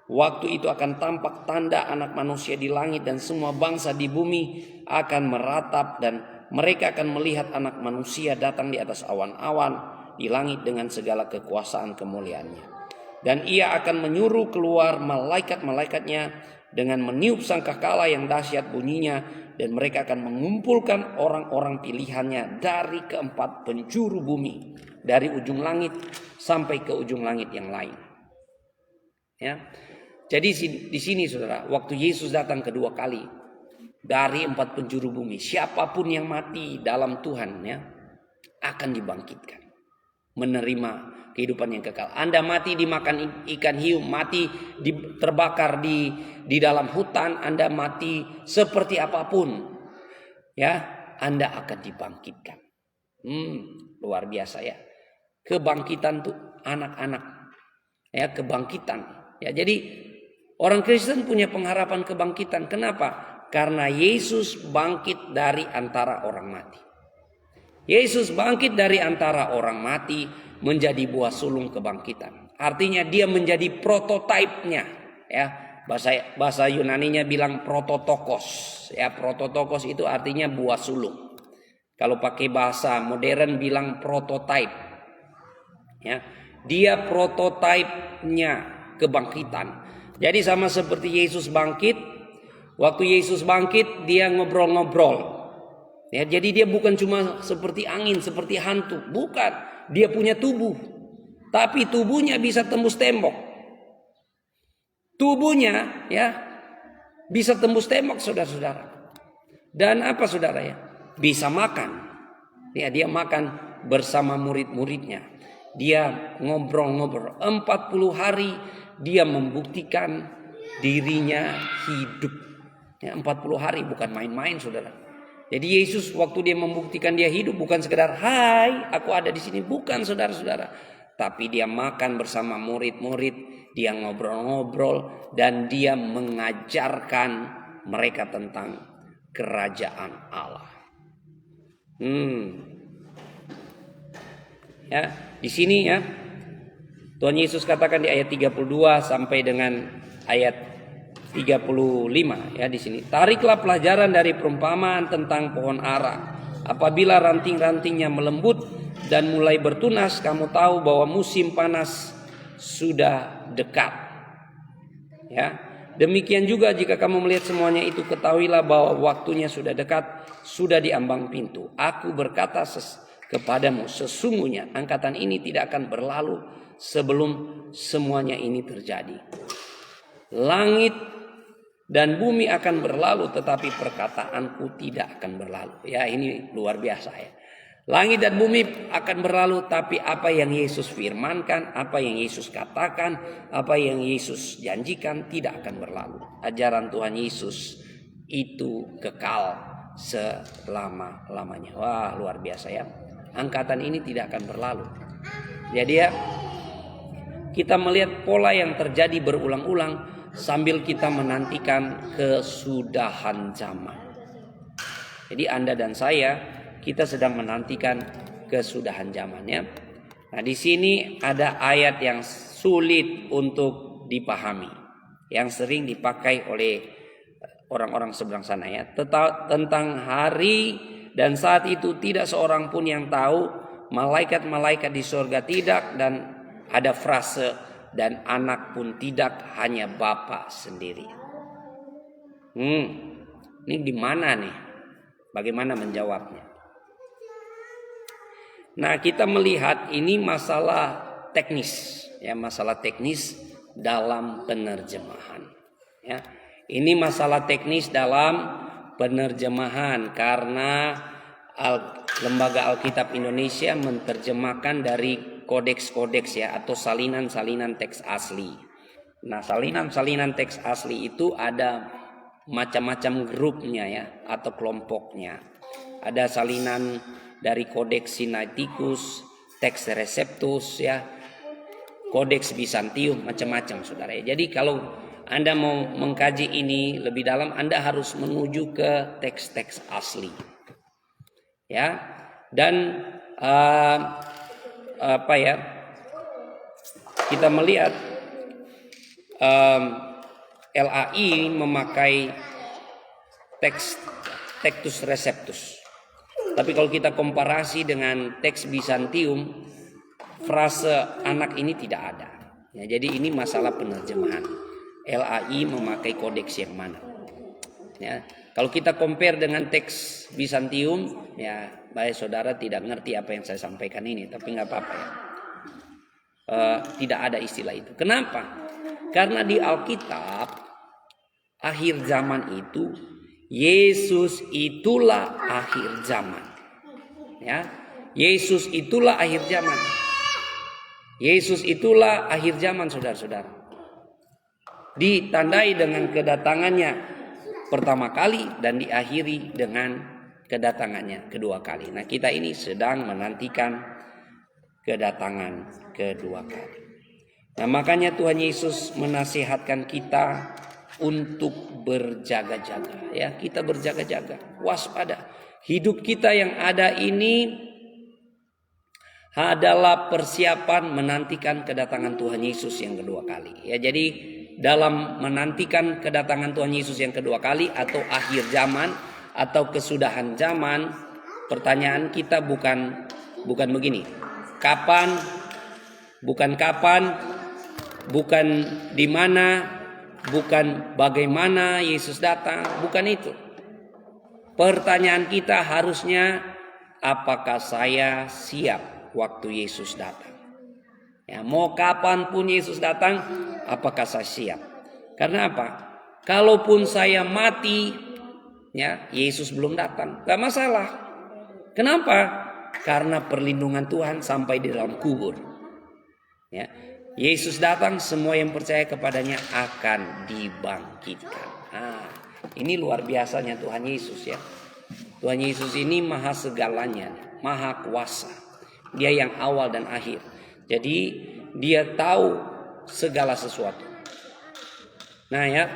Waktu itu akan tampak tanda anak manusia di langit dan semua bangsa di bumi akan meratap dan mereka akan melihat anak manusia datang di atas awan-awan di langit dengan segala kekuasaan kemuliaannya. Dan ia akan menyuruh keluar malaikat-malaikatnya dengan meniup sangkakala yang dahsyat bunyinya. Dan mereka akan mengumpulkan orang-orang pilihannya dari keempat penjuru bumi. Dari ujung langit sampai ke ujung langit yang lain. Ya. Jadi di sini saudara, waktu Yesus datang kedua kali dari empat penjuru bumi, siapapun yang mati dalam Tuhan, ya, akan dibangkitkan, menerima kehidupan yang kekal. Anda mati dimakan ikan hiu, mati terbakar di dalam hutan, Anda mati seperti apapun, ya, Anda akan dibangkitkan. Luar biasa, ya. Kebangkitan tuh anak-anak, ya, kebangkitan, ya. Jadi orang Kristen punya pengharapan kebangkitan. Kenapa? Karena Yesus bangkit dari antara orang mati. Yesus bangkit dari antara orang mati menjadi buah sulung kebangkitan. Artinya dia menjadi prototipenya, ya. Bahasa Yunaninya bilang prototokos, ya. Prototokos itu artinya buah sulung. Kalau pakai bahasa modern bilang prototype, ya. Dia prototipenya kebangkitan. Jadi sama seperti Yesus bangkit, waktu Yesus bangkit dia ngobrol-ngobrol. Ya, jadi dia bukan cuma seperti angin, seperti hantu, bukan. Dia punya tubuh, tapi tubuhnya bisa tembus tembok. Tubuhnya, ya, bisa tembus tembok, saudara-saudara. Dan apa, saudara, ya? Bisa makan. Ya, dia makan bersama murid-muridnya. Dia ngobrol-ngobrol 40 hari. Dia membuktikan dirinya hidup, ya, 40 hari bukan main-main, saudara. Jadi Yesus waktu dia membuktikan dia hidup bukan sekedar hai aku ada di sini, bukan, saudara-saudara. Tapi dia makan bersama murid-murid, dia ngobrol-ngobrol dan dia mengajarkan mereka tentang kerajaan Allah. Ya, di sini, ya, Tuhan Yesus katakan di ayat 32 sampai dengan ayat 35, ya, di sini. Tariklah pelajaran dari perumpamaan tentang pohon ara. Apabila ranting-rantingnya melembut dan mulai bertunas, kamu tahu bahwa musim panas sudah dekat. Ya. Demikian juga jika kamu melihat semuanya itu, ketahuilah bahwa waktunya sudah dekat, sudah di ambang pintu. Aku berkata kepadamu, sesungguhnya angkatan ini tidak akan berlalu sebelum semuanya ini terjadi. Langit dan bumi akan berlalu, tetapi perkataanku tidak akan berlalu. Ya, ini luar biasa, ya. Langit dan bumi akan berlalu, tapi apa yang Yesus firmankan, apa yang Yesus katakan, apa yang Yesus janjikan tidak akan berlalu. Ajaran Tuhan Yesus itu kekal selama-lamanya. Wah, luar biasa, ya. Angkatan ini tidak akan berlalu. Jadi, ya, kita melihat pola yang terjadi berulang-ulang sambil kita menantikan kesudahan zaman. Jadi Anda dan saya, kita sedang menantikan kesudahan zamannya. Nah, di sini ada ayat yang sulit untuk dipahami, yang sering dipakai oleh orang-orang seberang sana, ya. Tentang hari dan saat itu tidak seorang pun yang tahu, malaikat-malaikat di surga tidak, dan ada frase dan anak pun tidak, hanya Bapa sendiri. Ini gimana nih? Bagaimana menjawabnya? Nah, kita melihat ini masalah teknis, ya, masalah teknis dalam penerjemahan, ya. Ini masalah teknis dalam penerjemahan karena Lembaga Alkitab Indonesia menerjemahkan dari kodeks-kodeks, ya, atau salinan-salinan teks asli. Nah, salinan-salinan teks asli itu ada macam-macam grupnya, ya, atau kelompoknya. Ada salinan dari Codex Sinaiticus, Teks Receptus, ya, Codex Byzantium, macam-macam saudara ya. Jadi kalau Anda mau mengkaji ini lebih dalam, Anda harus menuju ke teks-teks asli, ya. Dan kita melihat LAI memakai Textus Receptus. Tapi kalau kita komparasi dengan teks Bizantium, frase anak ini tidak ada. Ya, jadi ini masalah penerjemahan. LAI memakai kodeks yang mana? Ya, kalau kita compare dengan teks Bizantium, ya, baik saudara tidak ngerti apa yang saya sampaikan ini, tapi nggak apa-apa ya. Tidak ada istilah itu. Kenapa? Karena di Alkitab akhir zaman itu Yesus itulah akhir zaman. Ya, Yesus itulah akhir zaman. Yesus itulah akhir zaman, saudara-saudara. Ditandai dengan kedatangannya pertama kali dan diakhiri dengan kedatangannya kedua kali. Nah, kita ini sedang menantikan kedatangan kedua kali. Nah, makanya Tuhan Yesus menasihatkan kita untuk berjaga-jaga, ya. Kita berjaga-jaga, waspada. Hidup kita yang ada ini adalah persiapan menantikan kedatangan Tuhan Yesus yang kedua kali. Ya, jadi dalam menantikan kedatangan Tuhan Yesus yang kedua kali atau akhir zaman atau kesudahan zaman, pertanyaan kita bukan begini. Kapan? Bukan kapan, bukan di mana, bukan bagaimana Yesus datang, bukan itu. Pertanyaan kita harusnya, apakah saya siap waktu Yesus datang? Ya, mau kapanpun Yesus datang, apakah saya siap? Karena apa? Kalaupun saya mati, ya, Yesus belum datang, gak masalah. Kenapa? Karena perlindungan Tuhan sampai di dalam kubur. Ya, Yesus datang, semua yang percaya kepadanya akan dibangkitkan. Nah, ini luar biasanya Tuhan Yesus, ya. Tuhan Yesus ini maha segalanya, maha kuasa. Dia yang awal dan akhir. Jadi dia tahu segala sesuatu. Nah, ya.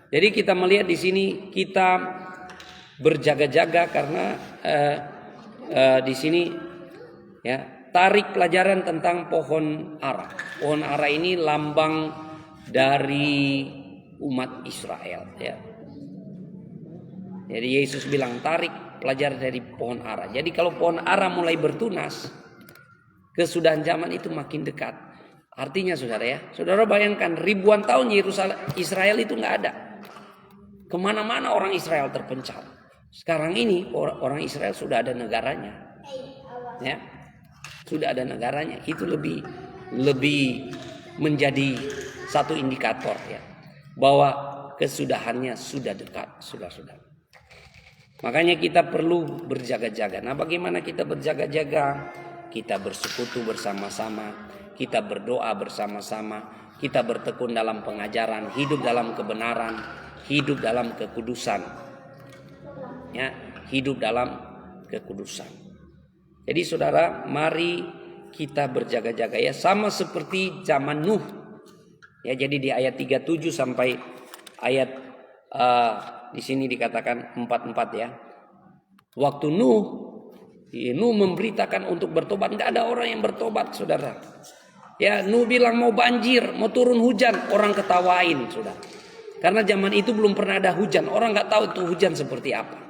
Jadi kita melihat di sini kita berjaga-jaga karena di sini, ya, tarik pelajaran tentang pohon ara. Pohon ara ini lambang dari umat Israel, ya. Jadi Yesus bilang tarik pelajaran dari pohon ara. Jadi kalau pohon ara mulai bertunas, kesudahan zaman itu makin dekat. Artinya saudara, ya, saudara bayangkan ribuan tahun Israel itu nggak ada. Kemana-mana orang Israel terpencar. Sekarang ini orang Israel sudah ada negaranya, ya, sudah ada negaranya. Itu lebih menjadi satu indikator, ya, bahwa kesudahannya sudah dekat, sudah. Makanya kita perlu berjaga-jaga. Nah, bagaimana kita berjaga-jaga? Kita bersekutu bersama-sama, kita berdoa bersama-sama, kita bertekun dalam pengajaran, hidup dalam kebenaran, hidup dalam kekudusan. Ya, hidup dalam kekudusan. Jadi saudara, mari kita berjaga-jaga, ya, sama seperti zaman Nuh. Ya, jadi di ayat 37 sampai ayat di sini dikatakan 44, ya. Waktu Nuh memberitakan untuk bertobat, enggak ada orang yang bertobat, saudara. Ya, Nuh bilang mau banjir, mau turun hujan, orang ketawain, saudara. Karena zaman itu belum pernah ada hujan, orang enggak tahu itu hujan seperti apa.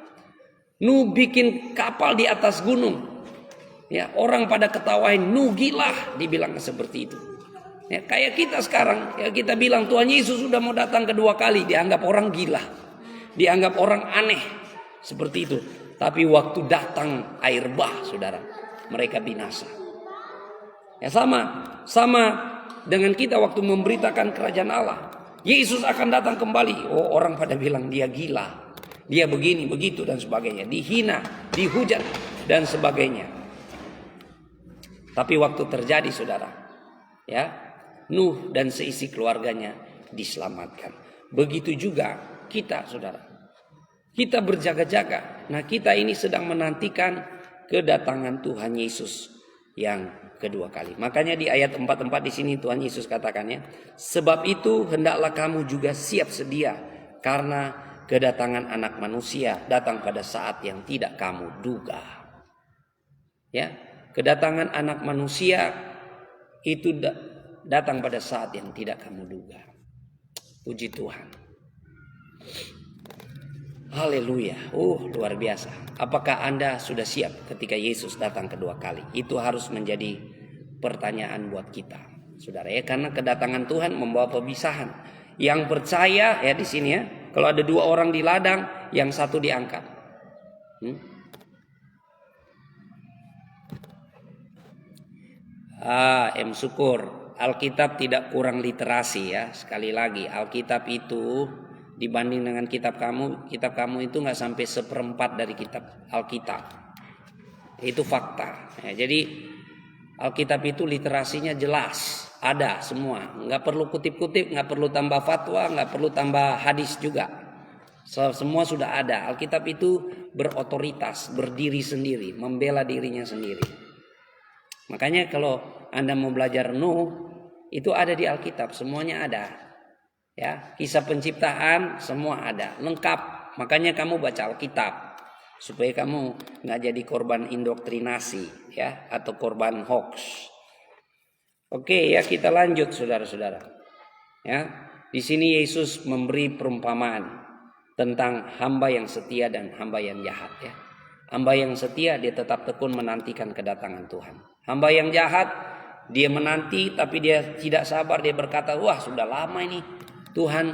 Nuh bikin kapal di atas gunung. Ya, orang pada ketawain, Nuh gila, dibilang seperti itu. Ya, kayak kita sekarang, ya, kita bilang Tuhan Yesus sudah mau datang kedua kali, dianggap orang gila, dianggap orang aneh, seperti itu. Tapi waktu datang air bah, saudara, mereka binasa. Ya, sama dengan kita waktu memberitakan kerajaan Allah, Yesus akan datang kembali. Oh, orang pada bilang dia gila, dia begini, begitu dan sebagainya, dihina, dihujat dan sebagainya. Tapi waktu terjadi, saudara, ya, Nuh dan seisi keluarganya diselamatkan. Begitu juga kita, saudara. Kita berjaga-jaga. Nah, kita ini sedang menantikan kedatangan Tuhan Yesus yang kedua kali. Makanya di ayat 44 di sini Tuhan Yesus katakannya, sebab itu hendaklah kamu juga siap sedia, karena kedatangan Anak Manusia datang pada saat yang tidak kamu duga. Ya, kedatangan Anak Manusia itu datang pada saat yang tidak kamu duga. Puji Tuhan. Haleluya. Luar biasa. Apakah Anda sudah siap ketika Yesus datang kedua kali? Itu harus menjadi pertanyaan buat kita, saudara ya. Karena kedatangan Tuhan membawa pemisahan. Yang percaya ya di sini ya. Kalau ada 2 orang di ladang, yang satu diangkat. Syukur. Alkitab tidak kurang literasi ya. Sekali lagi, Alkitab itu dibanding dengan kitab kamu itu nggak sampai 1/4 dari kitab Alkitab. Itu fakta. Ya, jadi Alkitab itu literasinya jelas, ada semua. Nggak perlu kutip-kutip, nggak perlu tambah fatwa, nggak perlu tambah hadis juga. Semua sudah ada. Alkitab itu berotoritas, berdiri sendiri, membela dirinya sendiri. Makanya kalau Anda mau belajar Nuh, itu ada di Alkitab, semuanya ada. Ya, kisah penciptaan semua ada, lengkap. Makanya kamu baca Alkitab supaya kamu nggak jadi korban indoktrinasi, ya, atau korban hoax. Oke, ya kita lanjut, saudara-saudara. Ya, di sini Yesus memberi perumpamaan tentang hamba yang setia dan hamba yang jahat. Ya, hamba yang setia dia tetap tekun menantikan kedatangan Tuhan. Hamba yang jahat dia menanti tapi dia tidak sabar, dia berkata, wah sudah lama ini Tuhan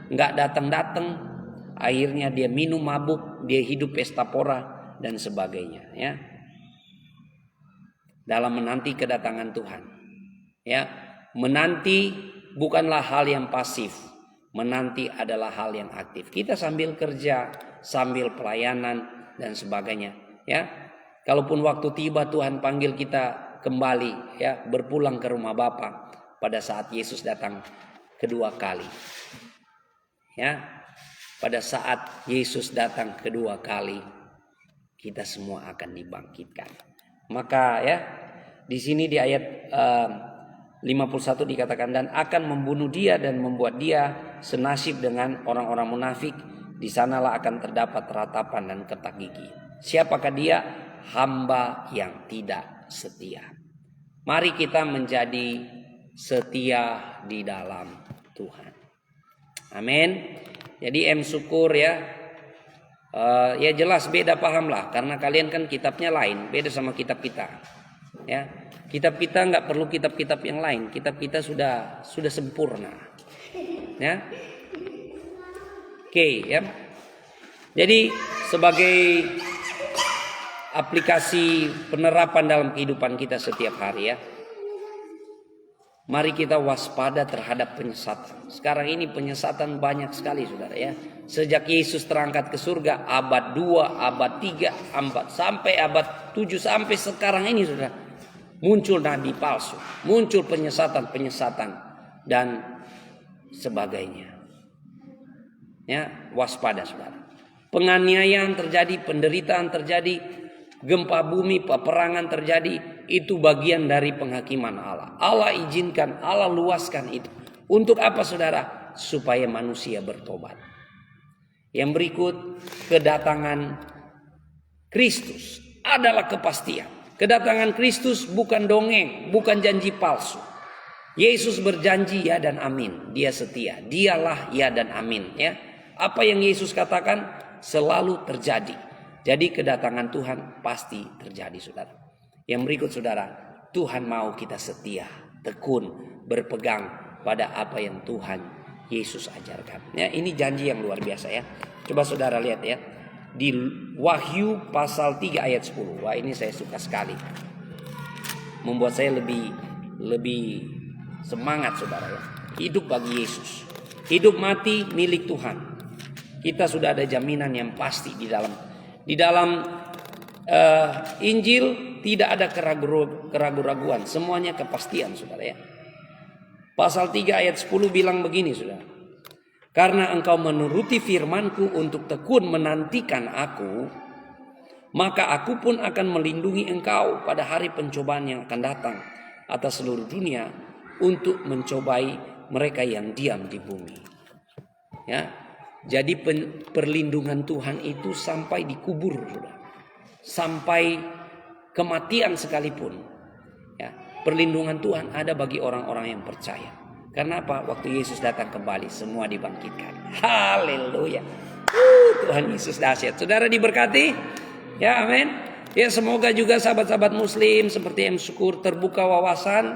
nggak datang-datang. Akhirnya dia minum mabuk, dia hidup pesta pora dan sebagainya. Ya, dalam menanti kedatangan Tuhan. Ya, menanti bukanlah hal yang pasif, menanti adalah hal yang aktif. Kita sambil kerja, sambil pelayanan dan sebagainya. Ya, kalaupun waktu tiba Tuhan panggil kita kembali, ya, berpulang ke rumah Bapa pada saat Yesus datang kedua kali. Ya, pada saat Yesus datang kedua kali, kita semua akan dibangkitkan. Maka ya, di sini di ayat 51 dikatakan, dan akan membunuh dia dan membuat dia senasib dengan orang-orang munafik. Di sanalah akan terdapat ratapan dan ketak gigi. Siapakah dia? Hamba yang tidak setia. Mari kita menjadi setia di dalam Tuhan. Amin. Jadi syukur ya. Ya jelas beda paham lah, karena kalian kan kitabnya lain, beda sama kitab kita. Ya, kitab kita nggak perlu kitab-kitab yang lain. Kitab kita sudah sempurna. Ya. Oke, ya. Jadi sebagai aplikasi penerapan dalam kehidupan kita setiap hari ya, mari kita waspada terhadap penyesatan. Sekarang ini penyesatan banyak sekali, saudara ya. Sejak Yesus terangkat ke surga, abad 2, abad 3, sampai abad 7, sampai sekarang ini, saudara, muncul nabi palsu, muncul penyesatan dan sebagainya. Ya, waspada, saudara. Penganiayaan terjadi, penderitaan terjadi, gempa bumi, peperangan terjadi, itu bagian dari penghakiman Allah. Allah izinkan, Allah luaskan itu. Untuk apa, saudara? Supaya manusia bertobat. Yang berikut, kedatangan Kristus adalah kepastian. Kedatangan Kristus bukan dongeng, bukan janji palsu. Yesus berjanji ya dan amin. Dia setia. Dialah ya dan amin. Ya, apa yang Yesus katakan selalu terjadi. Jadi kedatangan Tuhan pasti terjadi, saudara. Yang berikut, saudara, Tuhan mau kita setia, tekun, berpegang pada apa yang Tuhan Yesus ajarkan. Ya, ini janji yang luar biasa ya. Coba saudara lihat ya. Di Wahyu pasal 3 ayat 10. Wah, ini saya suka sekali. Membuat saya lebih semangat, saudara ya. Hidup bagi Yesus. Hidup mati milik Tuhan. Kita sudah ada jaminan yang pasti di dalam Injil tidak ada keraguan-raguan, semuanya kepastian, saudara ya. Pasal 3 ayat 10 bilang begini, saudara. Karena engkau menuruti firmanku untuk tekun menantikan aku, maka aku pun akan melindungi engkau pada hari pencobaan yang akan datang atas seluruh dunia untuk mencobai mereka yang diam di bumi. Ya, jadi perlindungan Tuhan itu sampai dikubur, sampai kematian sekalipun. Ya, perlindungan Tuhan ada bagi orang-orang yang percaya. Karena apa? Waktu Yesus datang kembali, semua dibangkitkan. Haleluya. Tuhan Yesus dahsyat. Saudara diberkati. Ya, amin. Ya, semoga juga sahabat-sahabat muslim seperti M. Syukur terbuka wawasan.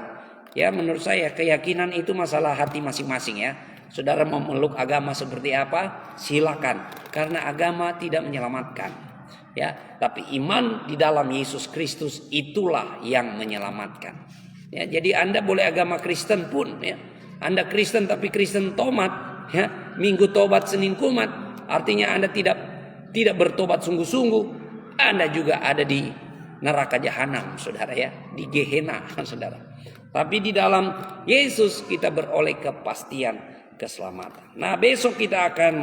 Ya, menurut saya keyakinan itu masalah hati masing-masing ya. Saudara mau memeluk agama seperti apa? Silakan. Karena agama tidak menyelamatkan. Ya, tapi iman di dalam Yesus Kristus itulah yang menyelamatkan. Ya, jadi Anda boleh agama Kristen pun ya. Anda Kristen tapi Kristen tomat ya. Minggu tobat, Senin kumat. Artinya Anda tidak bertobat sungguh-sungguh. Anda juga ada di neraka jahanam, saudara ya, di Gehenna, saudara. Tapi di dalam Yesus kita beroleh kepastian keselamatan. Nah, besok kita akan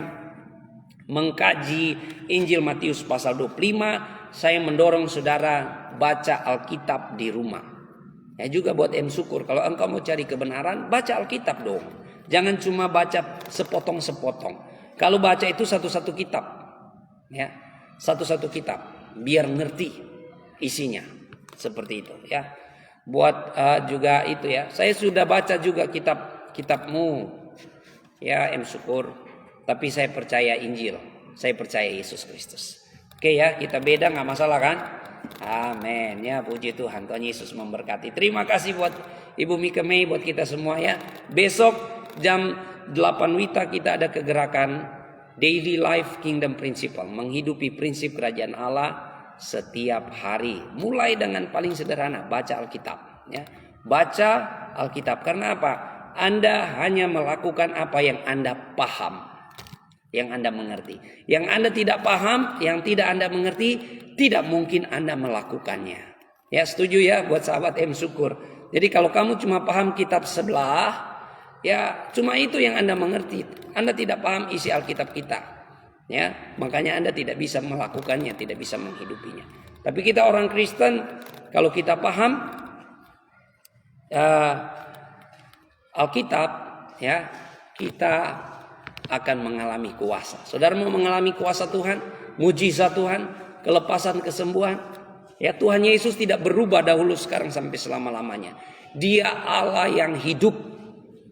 mengkaji Injil Matius pasal 25. Saya mendorong saudara baca Alkitab di rumah. Ya, juga buat M. Syukur, kalau engkau mau cari kebenaran, baca Alkitab dong. Jangan cuma baca sepotong-sepotong. Kalau baca itu satu-satu kitab, ya, satu-satu kitab. Biar ngerti isinya seperti itu ya. Buat juga itu ya. Saya sudah baca juga kitabmu ya M. Syukur. Tapi saya percaya Injil. Saya percaya Yesus Kristus. Oke ya, kita beda nggak masalah kan? Amin ya, puji Tuhan. Tuhan Yesus memberkati. Terima kasih buat Ibu Mika Mei, buat kita semua ya. Besok jam 8 WITA kita ada kegerakan Daily Life Kingdom Principle, menghidupi prinsip kerajaan Allah setiap hari. Mulai dengan paling sederhana, baca Alkitab ya. Baca Alkitab. Karena apa? Anda hanya melakukan apa yang Anda paham, yang Anda mengerti. Yang Anda tidak paham, yang tidak Anda mengerti, tidak mungkin Anda melakukannya. Ya, setuju ya buat sahabat M. Syukur. Jadi kalau kamu cuma paham kitab sebelah, ya cuma itu yang Anda mengerti. Anda tidak paham isi Alkitab kita. Ya, makanya Anda tidak bisa melakukannya, tidak bisa menghidupinya. Tapi kita orang Kristen, kalau kita paham Alkitab, ya, kita akan mengalami kuasa. Saudara mau mengalami kuasa Tuhan, mujizat Tuhan, kelepasan, kesembuhan. Ya, Tuhan Yesus tidak berubah dahulu, sekarang, sampai selama-lamanya. Dia Allah yang hidup.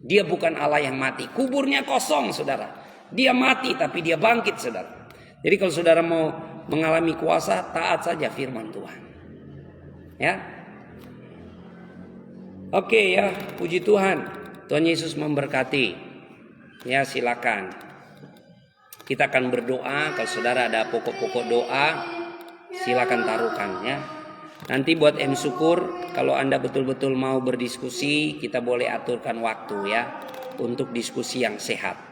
Dia bukan Allah yang mati. Kuburnya kosong, saudara. Dia mati tapi dia bangkit, saudara. Jadi kalau saudara mau mengalami kuasa, taat saja firman Tuhan. Ya. Oke ya, puji Tuhan. Tuhan Yesus memberkati. Ya, silakan. Kita akan berdoa. Kalau saudara ada pokok-pokok doa, silakan taruhkan ya. Nanti buat M. Syukur, kalau Anda betul-betul mau berdiskusi, kita boleh aturkan waktu ya untuk diskusi yang sehat.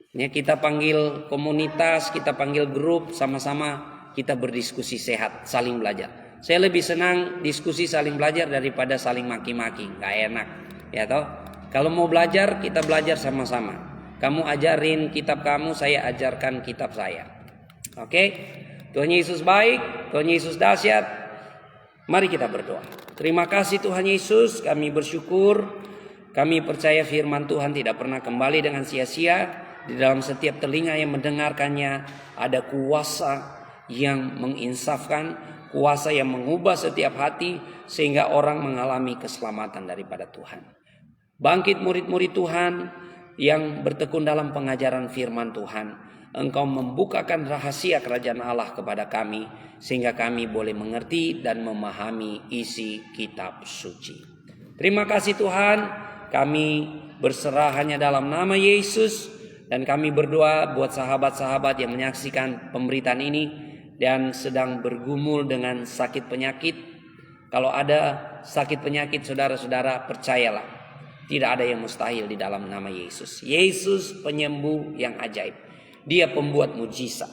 Ya, kita panggil komunitas, kita panggil grup, sama-sama kita berdiskusi sehat, saling belajar. Saya lebih senang diskusi saling belajar daripada saling maki-maki, nggak enak, ya toh. Kalau mau belajar, kita belajar sama-sama. Kamu ajarin kitab kamu, saya ajarkan kitab saya. Oke? Tuhan Yesus baik, Tuhan Yesus dahsyat. Mari kita berdoa. Terima kasih Tuhan Yesus, kami bersyukur, kami percaya firman Tuhan tidak pernah kembali dengan sia-sia. Di dalam setiap telinga yang mendengarkannya ada kuasa yang menginsafkan, kuasa yang mengubah setiap hati sehingga orang mengalami keselamatan daripada Tuhan. Bangkit murid-murid Tuhan yang bertekun dalam pengajaran firman Tuhan. Engkau membukakan rahasia kerajaan Allah kepada kami sehingga kami boleh mengerti dan memahami isi kitab suci. Terima kasih Tuhan, kami berserah hanya dalam nama Yesus. Dan kami berdoa buat sahabat-sahabat yang menyaksikan pemberitaan ini dan sedang bergumul dengan sakit penyakit. Kalau ada sakit penyakit, saudara-saudara, percayalah, tidak ada yang mustahil di dalam nama Yesus. Yesus penyembuh yang ajaib. Dia pembuat mujizat.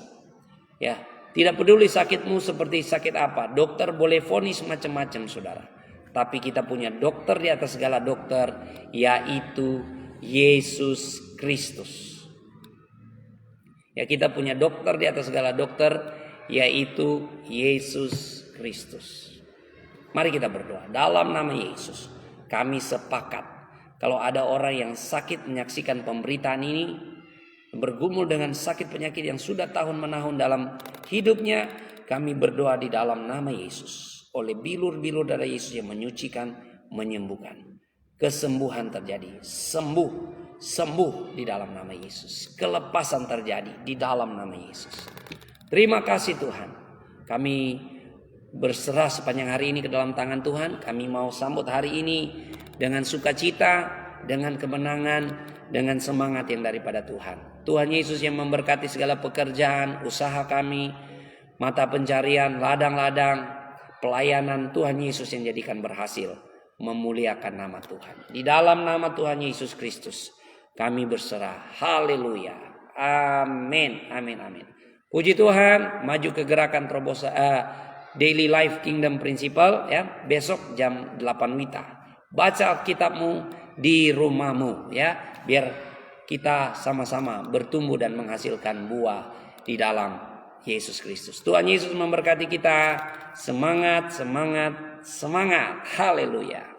Ya, tidak peduli sakitmu seperti sakit apa. Dokter boleh vonis macam-macam, saudara. Tapi kita punya dokter di atas segala dokter, yaitu Yesus Kristus. Ya, kita punya dokter di atas segala dokter, yaitu Yesus Kristus. Mari kita berdoa. Dalam nama Yesus, kami sepakat kalau ada orang yang sakit menyaksikan pemberitaan ini, bergumul dengan sakit penyakit yang sudah tahun menahun dalam hidupnya, kami berdoa di dalam nama Yesus. Oleh bilur-bilur darah Yesus yang menyucikan, menyembuhkan. Kesembuhan terjadi. Sembuh di dalam nama Yesus. Kelepasan terjadi di dalam nama Yesus. Terima kasih Tuhan. Kami berserah sepanjang hari ini ke dalam tangan Tuhan. Kami mau sambut hari ini dengan sukacita, dengan kemenangan, dengan semangat yang daripada Tuhan. Tuhan Yesus yang memberkati segala pekerjaan, usaha kami, mata pencarian, ladang-ladang, pelayanan Tuhan Yesus yang jadikan berhasil, memuliakan nama Tuhan. Di dalam nama Tuhan Yesus Kristus kami berserah. Haleluya. Amin. Amin. Amin. Puji Tuhan. Maju ke gerakan terobosan Daily Life Kingdom Principle ya. Besok jam 8 WITA. Baca Alkitabmu di rumahmu ya. Biar kita sama-sama bertumbuh dan menghasilkan buah di dalam Yesus Kristus. Tuhan Yesus memberkati kita. Semangat, semangat, semangat. Haleluya.